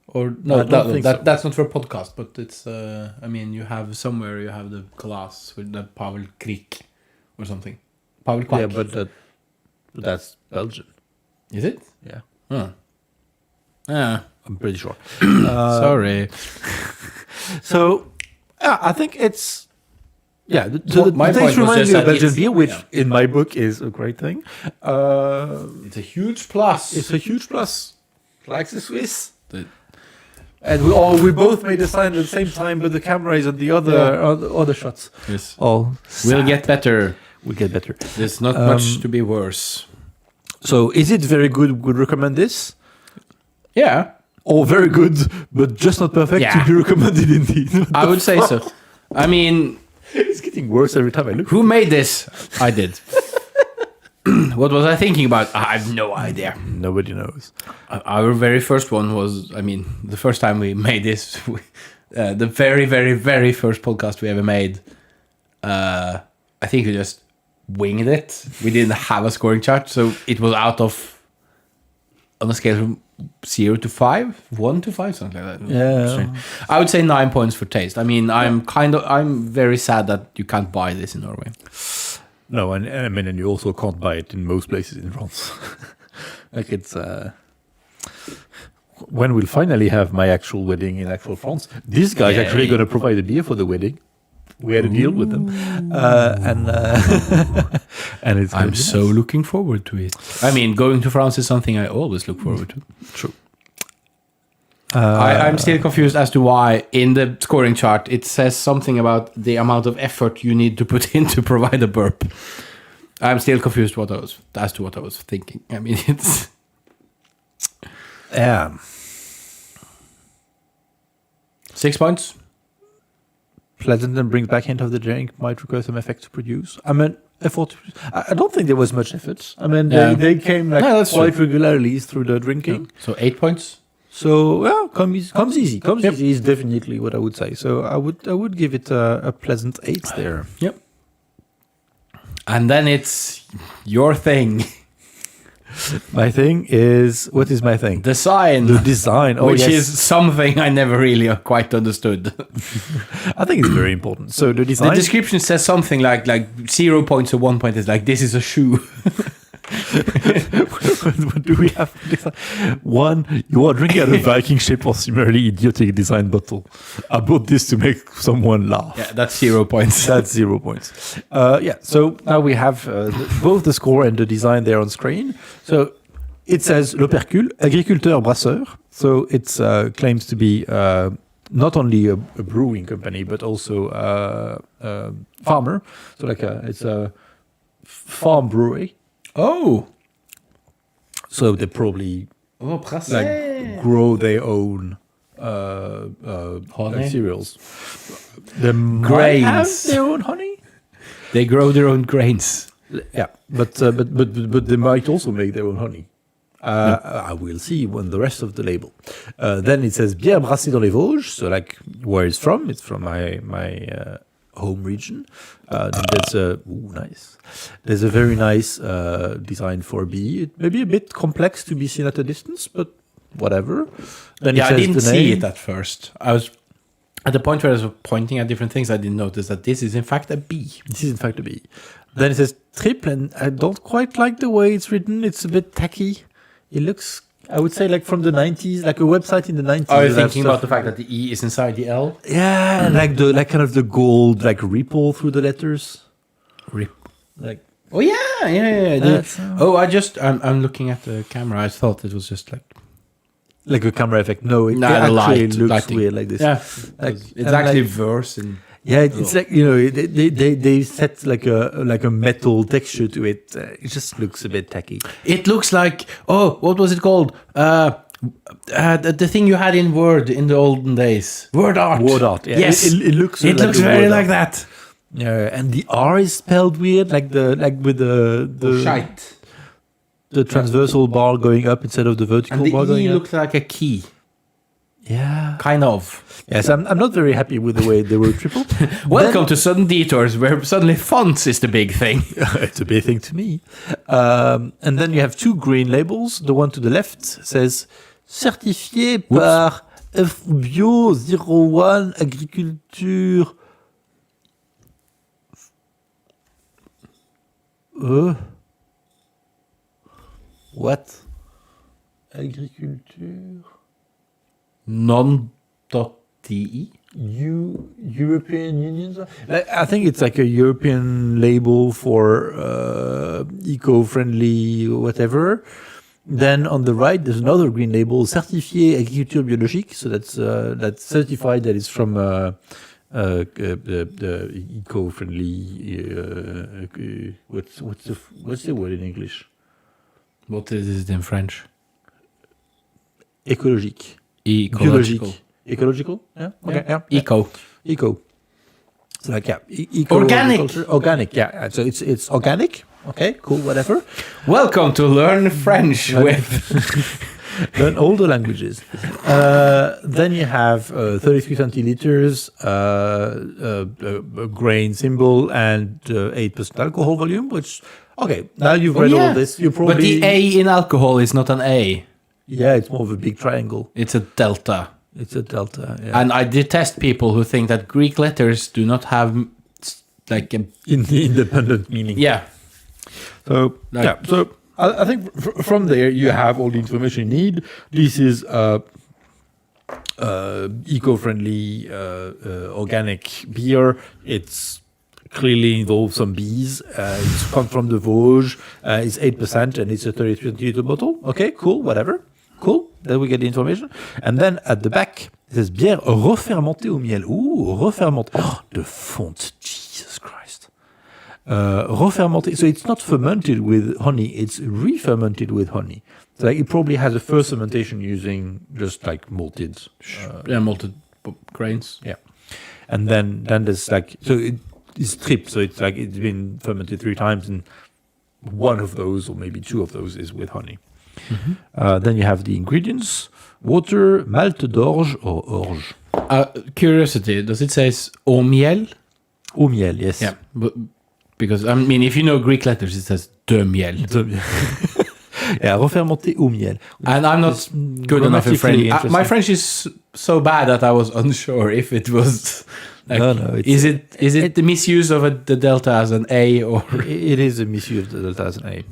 Or no, that's not for a podcast. But it's. I mean, you have the glass with the Pavel Krik or something. Pavel Kvak. Yeah, but that's Belgian. Is it? Yeah. Huh. Yeah. I'm pretty sure. Sorry. So, I think it's. Yeah, my the point taste was reminds just me of that Belgian beer, which in my book is a great thing. It's a huge plus. It's a huge plus. Like the Swiss. And we both made a sign at the same time, but the camera is on the other shots. Yes. Oh, We'll get better. We'll get better. There's not much to be worse. So, is it very good? Would recommend this? Yeah. Or very good, but just not perfect to be recommended indeed. I would say so. I mean, it's getting worse every time I look. Who made this? I did. What was I thinking about? I have no idea. Nobody knows. Our very first one was, I mean, the first time we made this, the very, very, very first podcast we ever made, I think we just winged it. We didn't have a scoring chart, so it was out of, on a scale from 0 to 5, 1 to 5, something like that. Yeah. I would say 9 points for taste. I mean, I'm very sad that you can't buy this in Norway. No, and I mean, and you also can't buy it in most places in France. Like it's when we'll finally have my actual wedding in actual France, this guy's actually going to provide a beer for the wedding. We had a deal with them, and it's. I'm so looking forward to it. I mean, going to France is something I always look forward to. True. I'm still confused as to why in the scoring chart it says something about the amount of effort you need to put in to provide a burp. I'm still confused as to what I was thinking. I mean, it's. Yeah. 6 points. Pleasant and brings back hint of the drink. Might require some effect to produce. I mean, effort. I don't think there was much effort. I mean, they came quite regularly through the drinking. Yeah. So 8 points. So comes easy. Easy is definitely what I would say. So I would give it a pleasant 8 there. Yep. And then it's your thing. My thing is, what is my thing? Design. The design. Oh, which yes. is something I never really quite understood. I think it's very important. So the design. The description says something like 0 points or 1 point is like, this is a shoe. What do we have for design? One, you are drinking out of a Viking ship or similarly idiotic design bottle. I bought this to make someone laugh. Yeah, that's 0 points. That's 0 points. So now we have both the score and the design there on screen. So it says L'Opercule, agriculteur brasseur. So it claims to be not only a brewing company, but also a farmer. So it's a farm brewery. Oh. So they probably grow their own cereals. They might have their own honey. They grow their own grains. Yeah, but they might also make their own honey. I will see when the rest of the label. Then it says bière brassée dans les Vosges, so like where it's from. It's from my home region. Then there's a very nice design for B. It may be a bit complex to be seen at a distance, but whatever. Then Yeah, it I says didn't the see name. it at first. I was at the point where I was pointing at different things. I didn't notice that this is in fact a B. This is in fact a B. Then it says triple, and I don't quite like the way it's written. It's a bit tacky. It looks, I would say, like from the 90s, like a website in the 90s. Are you that thinking stuff. about the fact that the E is inside the L? Yeah, like kind of the gold like ripple through the letters. Like Oh yeah. That's, I'm looking at the camera. I thought it was just like a camera effect. No, it the actually light, looks lighting. weird like this. Yeah, Like, it's and actually like- verse and Yeah, it's like, you know, they set like a metal texture to it. It just looks a bit tacky. it looks like what was it called? The thing you had in Word in the olden days. Word art. Word art. Yeah. Yes, it looks. It like looks a very word like art. that. Yeah, and the R is spelled weird, like with the Shite. the transversal bar going up instead of the vertical And the bar going E up. looks like a key, Yeah. kind of. Yes, I'm not very happy with the way they wrote triple. Welcome to Sudden Detours, where suddenly fonts is the big thing. It's a big thing to me. And then you have two green labels. The one to the left says certifié par F Bio 01 Agriculture. What? Agriculture? Non.de. European Union. I think it's like a European label for eco-friendly whatever. Then on the right, there's another green label, Certifié Agriculture Biologique. So that's certified that it's from the eco-friendly. What's the word in English? What is it in French? Écologique. Ecological. Biologique. Ecological? Yeah. Okay. Yeah. Eco. Eco. So like eco. Organic. Agriculture. Organic. Yeah. So it's organic. Okay. Cool. Whatever. Welcome to Learn French with. Learn all the languages. Then you have 33 centiliters, a grain symbol, and 8% alcohol volume. Which okay. Now you've read all this. You probably. But the A in alcohol is not an A. Yeah, it's more of a big triangle. It's a delta. It's a delta. Yeah. And I detest people who think that Greek letters do not have like a in the independent meaning. yeah. So Like- yeah, so I think from there you have all the information you need. This is eco-friendly organic beer. It's clearly involves some bees. It's come from the Vosges. It's 8% and it's a 33 centiliter bottle. Okay, cool, whatever. Cool. Then we get the information. And then at the back, it says bière refermentée au miel. Ooh, refermentée. Oh, the font. Jesus Christ. Refermented, so it's not fermented with honey, it's re-fermented with honey. So like it probably has a first fermentation using just like malted. Malted grains. Yeah. And then there's like, so it's trip, so it's like it's been fermented 3 times and one of those or maybe 2 of those is with honey. Then you have the ingredients, water, malt d'orge or orge. Curiosity, does it say au miel? Au miel, yes. Yeah, but because I mean, if you know Greek letters, it says de miel. Yeah, refermenté au miel. And I'm not good enough in French. Grammatically My interesting. French is so bad that I was unsure if it was. Like, No, is it the misuse of the delta as an A or? It is a misuse of the delta as an A.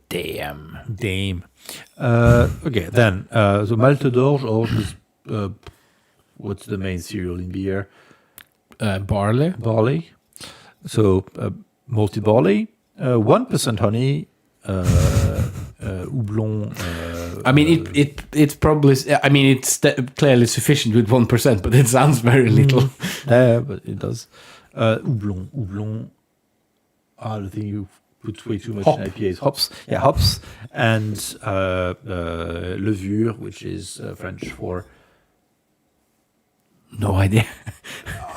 Damn. Okay, then so malte d'orge. Orge is what's the main cereal in beer? Barley. Barley. So malted barley, 1% honey, houblon. I mean, it's probably. I mean, it's clearly sufficient with 1%, but it sounds very little. But it does. Houblon. The thing you put way too much Hop. in IPAs. Hops. Yeah, hops. And levure, which is French for. No idea.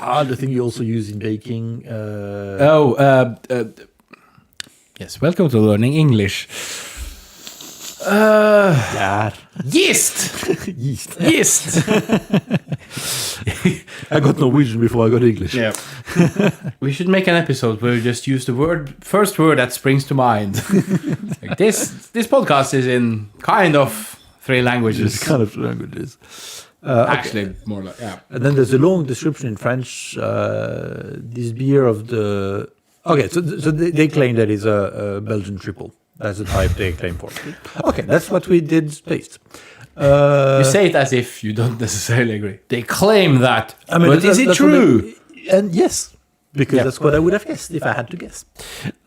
The thing you also use in baking. Yes, welcome to learning English. Yeah. Yeast. Yeast. Yeast. I got Norwegian before I got English. Yeah. We should make an episode where we just use the first word that springs to mind. Like this podcast is in kind of 3 languages. It's kind of languages. Actually, more like, yeah. And then there's a long description in French. This beer of the... Okay, so they claim that it's a Belgian triple. That's the type they claim for. Okay, that's what we did taste. You say it as if you don't necessarily agree. They claim that. I mean, but is it that's true? And yes, because that's what I would have guessed if I had to guess.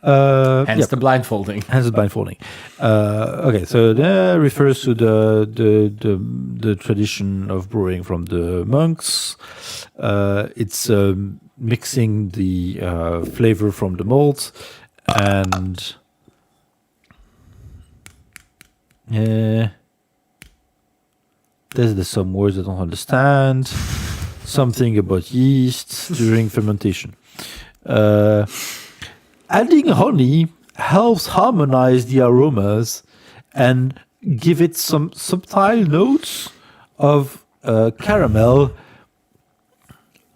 Hence the blindfolding. Hence the blindfolding. Okay, so that refers to the tradition of brewing from the monks. It's mixing the flavor from the malt and there's some words I don't understand. Something about yeast during fermentation. Adding honey helps harmonize the aromas and give it some subtle notes of caramel.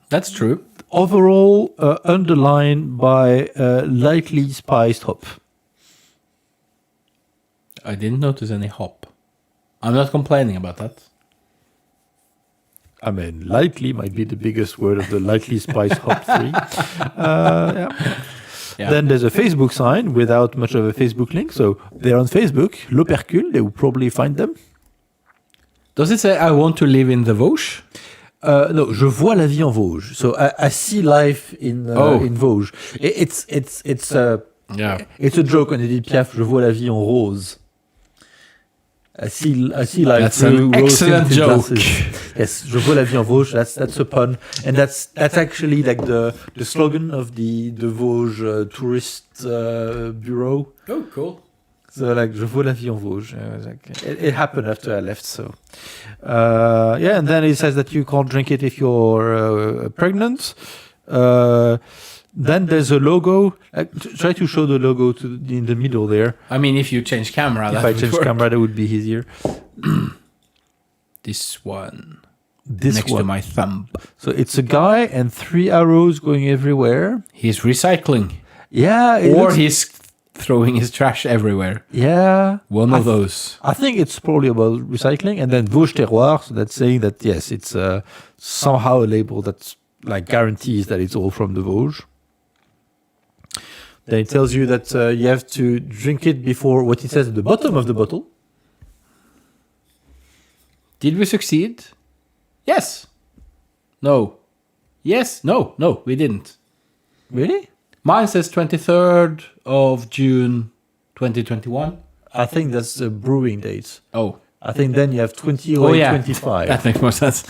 That's true. Overall, underlined by lightly spiced hop. I didn't notice any hop. I'm not complaining about that. I mean, lightly might be the biggest word of the lightly spiced hop 3. Yeah. Then there's a Facebook sign without much of a Facebook link. So they're on Facebook. L'Opercule, they will probably find them. Does it say I want to live in the Vosges? No, je vois la vie en Vosges. So I see life in Vosges. It's a joke on Edith Piaf. Je vois la vie en rose. I see life. That's an excellent joke. Yes, je vois la vie en Vosges. That's a pun, and that's actually like the slogan of the Vosges tourist bureau. Oh, cool. So like je vois la vie en Vosges. It happened after I left. So and then it says that you can't drink it if you're pregnant. Then there's a logo. Try to show the logo in the middle there. I mean, if you change camera, if I change camera, that would be easier. This one. This next one. to my thumb. So it's a guy and 3 arrows going everywhere. He's recycling. Yeah. He's throwing his trash everywhere. Yeah. One of those. I think it's probably about recycling. And then Vosges Terroir, so that's saying that, yes, it's somehow a label that's like guarantees that it's all from the Vosges. Then it tells you that you have to drink it before what it says at the bottom of the bottle. Did we succeed? Yes. No. Yes. No, we didn't. Really? Mine says 23rd of June 2021. I think that's the brewing date. Oh. I think then you have 20 or 25. That makes more sense.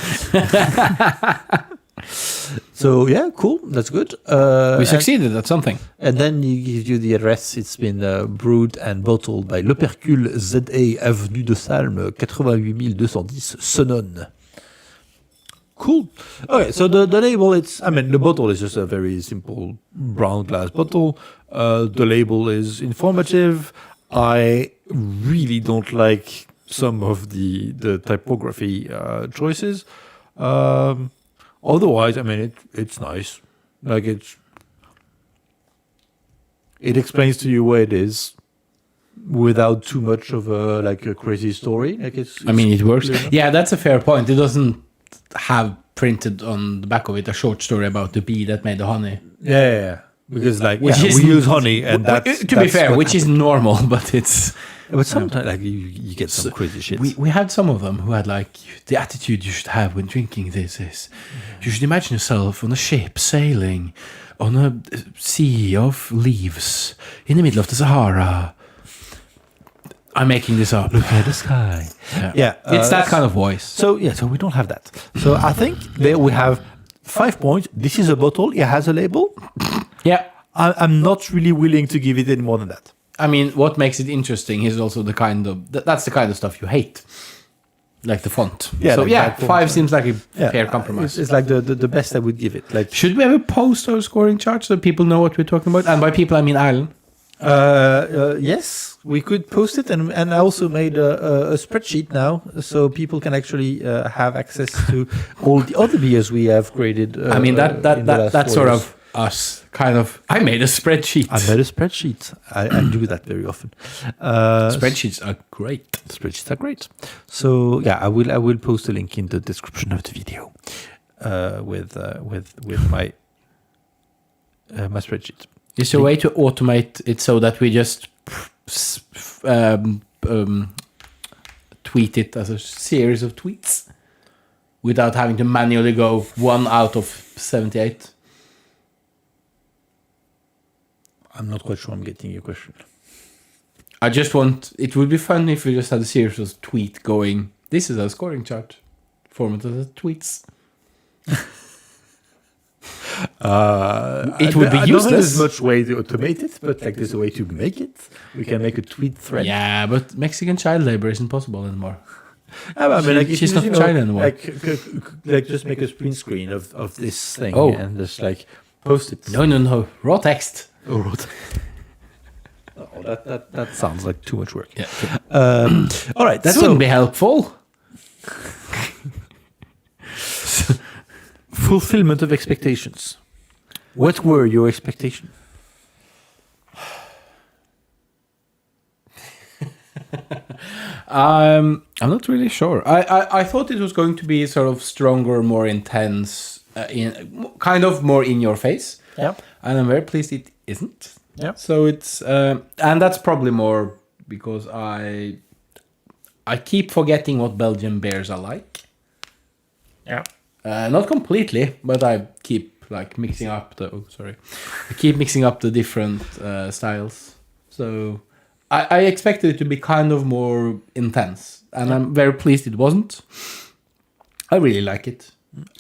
So yeah, cool. That's good. We succeeded at something. And then he gives you the address. It's been brewed and bottled by L'Opercule ZA Avenue de Salm, 88210 Sonone. Cool. Okay, so the label, the bottle is just a very simple brown glass bottle. The label is informative. I really don't like some of the typography choices. Otherwise, it's nice. Like it explains to you where it is without too much of a crazy story. Like it works. Yeah, that's a fair point. It doesn't have printed on the back of it a short story about the bee that made the honey. Yeah. Because we use honey, and that's to be fair, which is normal, but it's. But sometimes you get some crazy shit. We had some of them who had the attitude you should have when drinking this is you should imagine yourself on a ship sailing on a sea of leaves in the middle of the Sahara. I'm making this up. Look at the sky. Yeah. It's that kind of voice. So we don't have that. So I think there we have 5 points. This is a bottle. It has a label. Yeah. I'm not really willing to give it any more than that. What makes it interesting is also that's the kind of stuff you hate. Like the font. Yeah. So 5 seems like a fair compromise. It's like the best I would give it. Should we have a post or scoring chart so people know what we're talking about? And by people I mean Alan. Yes, we could post it, and I also made a spreadsheet now, so people can actually have access to all the other beers we have graded. I mean, in the last that's 4 sort years. of us, kind of. I made a spreadsheet. I made a spreadsheet. I do that very often. Spreadsheets are great. Spreadsheets are great. So yeah, I will post a link in the description of the video with my my spreadsheet. Is there a way to automate it so that we just tweet it as a series of tweets without having to manually go 1 out of 78? I'm not quite sure I'm getting your question. I just want... It would be fun if we just had a series of tweet going, this is our scoring chart, formatted as tweets. It would be I don't think useless. there's much way to automate it, but like there's a way to make it. We can make a tweet thread. Yeah, but Mexican child labor isn't possible anymore. I mean, like, if She's you not just, in China anymore. Like just make a print screen of this thing Oh. and just like post it. No. Raw text. Oh, that sounds like too much work. Yeah. All right, That wouldn't be helpful. fulfillment of expectations. What were your expectations? I'm not really sure. I thought it was going to be sort of stronger, more intense, kind of more in your face. Yeah. And I'm very pleased it isn't. Yeah. So it's and that's probably more because I keep forgetting what Belgian beers are like. Yeah. Not completely, but I keep like mixing up the. Oh, sorry. I keep mixing up the different styles. So I expected it to be kind of more intense, and I'm very pleased it wasn't. I really like it.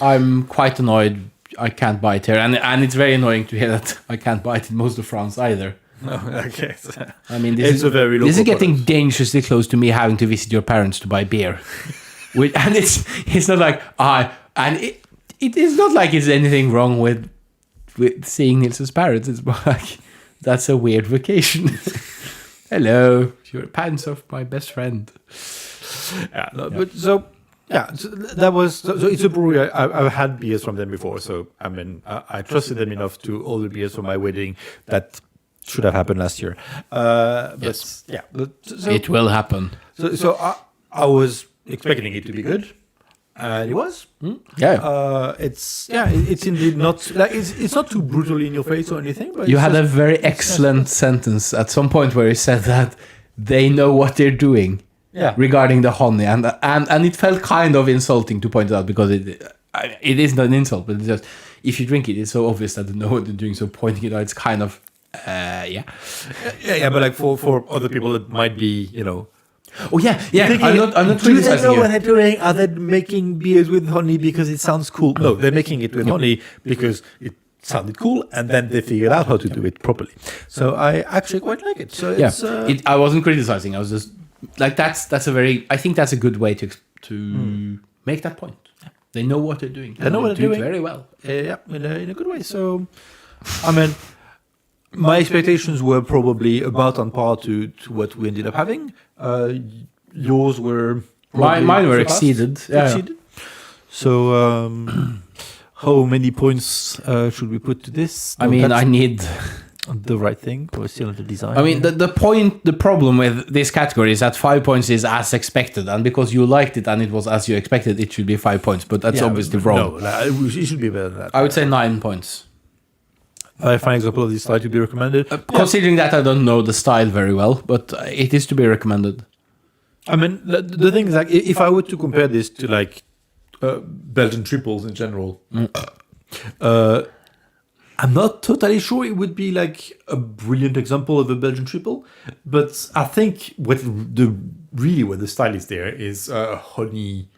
I'm quite annoyed I can't buy it here, and it's very annoying to hear that I can't buy it in most of France either. No, okay. I mean, It's a very this is local getting product. dangerously close to me having to visit your parents to buy beer. And it's not like it is not like it's anything wrong with seeing Nils's parents. It's more like that's a weird vacation. Hello, you're parents of my best friend. Yeah, no, but so that was so it's a brewery. I've had beers from them before, so I mean I trusted them enough to order beers for my wedding. That should have happened last year. But Yes. yeah, but so, It will happen. so I was expecting it to be good, and it was. Yeah. It's indeed not like it's not too brutally in your face or anything. But You it's had a just- very excellent sentence at some point where you said that they know what they're doing regarding the honey, and it felt kind of insulting to point it out because it isn't an insult, but it's just if you drink it, it's so obvious that they know what they're doing. So pointing it out, it's kind of yeah, but like for other people, it might be Oh yeah. thinking, I'm not do they criticizing know you. what they're doing? Are they making beers with honey because it sounds cool? No, they're making it with honey because it sounded cool, and then they figured out how to do it properly. So I actually quite like it. So Yeah, it's I wasn't criticizing. I was just like that's a very. I think that's a good way to make that point. They know what they're doing. They know what do they're it doing. very well. yeah, in a good way. So, I mean, my expectations were probably about on par to what we ended up having. Yours were probably Mine were surpassed, exceeded. Yeah. exceeded. So, how many points should we put to this? I No, mean, that's I need. the right thing. We're still in the design. I mean, the problem with this category is that 5 points is as expected, and because you liked it and it was as you expected, it should be 5 points. But that's obviously wrong. No, it should be better than that. I would say 9 points. I find example of this style to be recommended. Considering that I don't know the style very well, but it is to be recommended. I mean, the thing is, like, if I were to compare this to like Belgian triples in general, I'm not totally sure it would be like a brilliant example of a Belgian triple, but I think where the style is there is honey,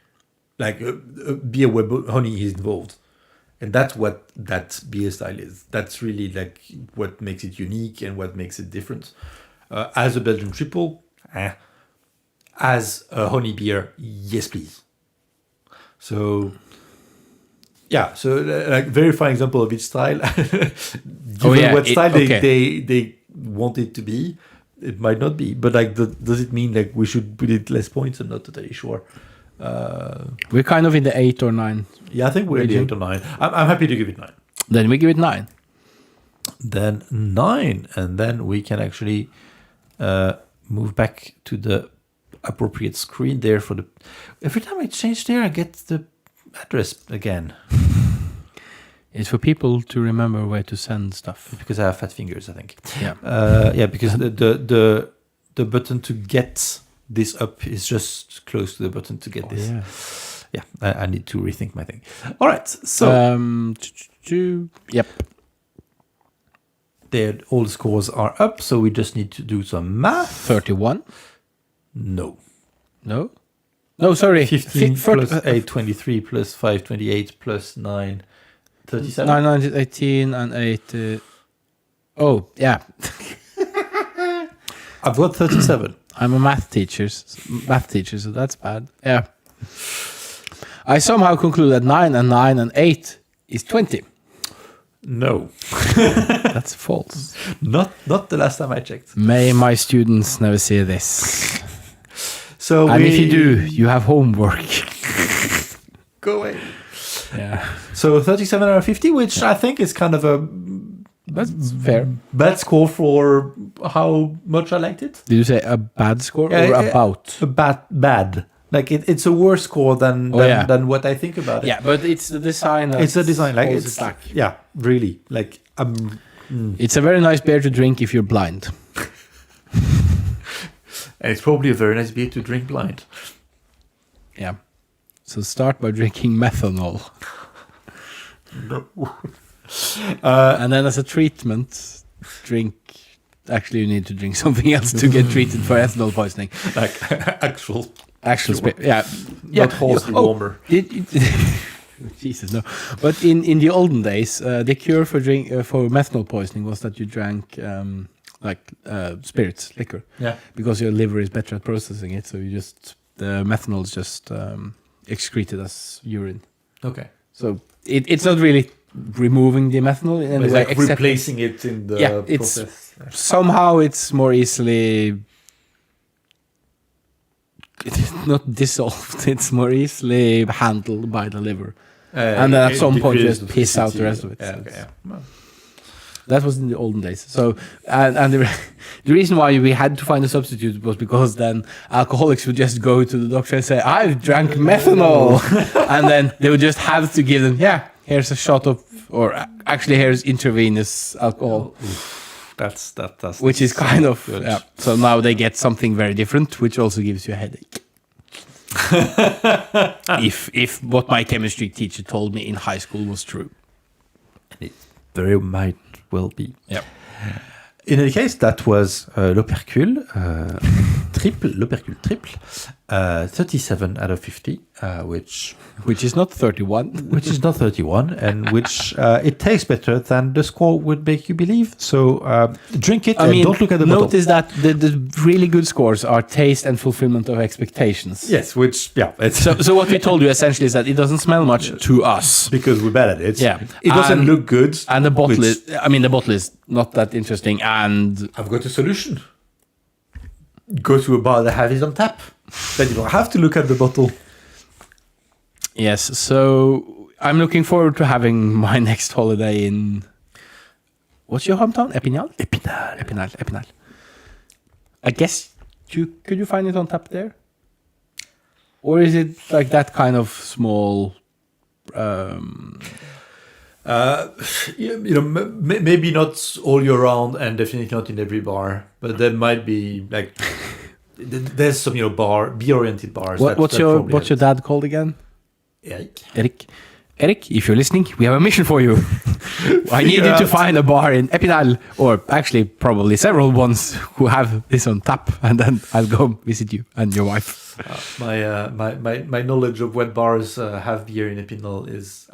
like a beer where honey is involved, and that's what that beer style is. That's really like what makes it unique and what makes it different. As a Belgian triple, as a honey beer, yes please. So. Yeah, so like very fine example of each style. Given what style they want it to be, it might not be. But like, does it mean like we should put it less points? I'm not totally sure. We're kind of in the 8 or 9. Yeah, I think we're in the 8 or 9. I'm happy to give it 9. Then we give it 9. Then 9, and then we can actually move back to the appropriate screen there for the. Every time I change there, I get the address again. It's for people to remember where to send stuff. Because I have fat fingers, I think. Yeah. Because the button to get this up is just close to the button to get this. Yeah. I need to rethink my thing. All right, so yep. there, all the scores are up, so we just need to do some math. 31. No. No, sorry. 15 plus 8, 23 plus 5, 28 plus 9, 37. 9, 9, 18, and 8. Oh, yeah. I've got 37. I'm a math teacher, so that's bad. Yeah. I somehow conclude that 9 and 9 and 8 is 20. No. That's false. Not the last time I checked. May my students never see this. So and if you do, you have homework. Go away. Yeah. So 37 out of 50, which I think is kind of a That's fair. bad score for how much I liked it. Did you say a bad score or about? A bad. Like it's a worse score than what I think about it. Yeah, but it's the design. It's the design. Like holds it's it back. yeah, really. Like It's a very nice beer to drink if you're blind. and it's probably a very nice beer to drink blind. Yeah. So start by drinking methanol. No. And then as a treatment, drink. Actually, you need to drink something else to get treated for ethanol poisoning. Like actual Yeah. Not horse warmer. Jesus, no. But in the olden days, the cure for methanol poisoning was that you drank spirits, liquor. Yeah. Because your liver is better at processing it, so the methanol is just excreted as urine. Okay. So it's not really removing the methanol in any It's way, like replacing it in the process. Somehow it's more easily. It's not dissolved. It's more easily handled by the liver, and then at some point just piss out the rest of it. Yeah, okay, Well. That was in the olden days. So, and the reason why we had to find a substitute was because then alcoholics would just go to the doctor and say, "I've drank methanol," and then they would just have to give them, here's a shot of, or actually here's intravenous alcohol. That's which is kind of good. Yeah. So now they get something very different, which also gives you a headache. if what my chemistry teacher told me in high school was true, and it very might well be. Yeah. In any case, that was l'opercule triple, 37 out of 50, which is not 31, which is not 31, and which it tastes better than the score would make you believe. So drink it and don't look at the bottle. Notice that the really good scores are taste and fulfillment of expectations. Yes, which it's so what we told you essentially is that it doesn't smell much to us because we're bad at it. Yeah, it doesn't look good, and the bottle the bottle is not that interesting. And I've got a solution. Go to a bar that have it on tap. Then you don't have to look at the bottle. Yes, so I'm looking forward to having my next holiday in. What's your hometown? Epinal. I guess could you find it on tap there? Or is it like that kind of small? Maybe not all year round, and definitely not in every bar. But there might be like there's some beer-oriented bars. What's your dad called again? Eric, if you're listening, we have a mission for you. I need you to find a bar in Epinal, or actually probably several ones who have this on tap, and then I'll go visit you and your wife. My knowledge of what bars have beer in Epinal is,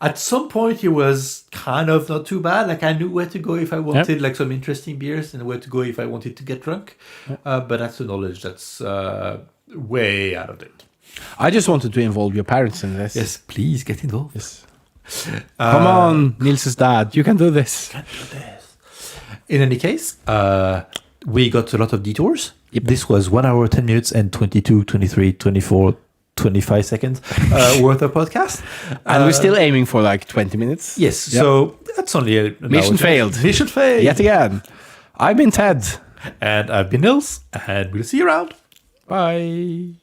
at some point it was kind of not too bad. Like I knew where to go if I wanted like some interesting beers, and where to go if I wanted to get drunk. But that's a knowledge that's way out of date. I just wanted to involve your parents in this. Yes, please get involved. Yes. Come on, Nils' dad, you can do this. In any case, we got a lot of detours. This was 1 hour, 10 minutes, and 22, 23, 24, 25 seconds worth of podcast. And we're still aiming for like 20 minutes. Yes, so that's only a Mission failed. Mission failed. Yet again. I've been Ted. And I've been Nils, and we'll see you around. Bye.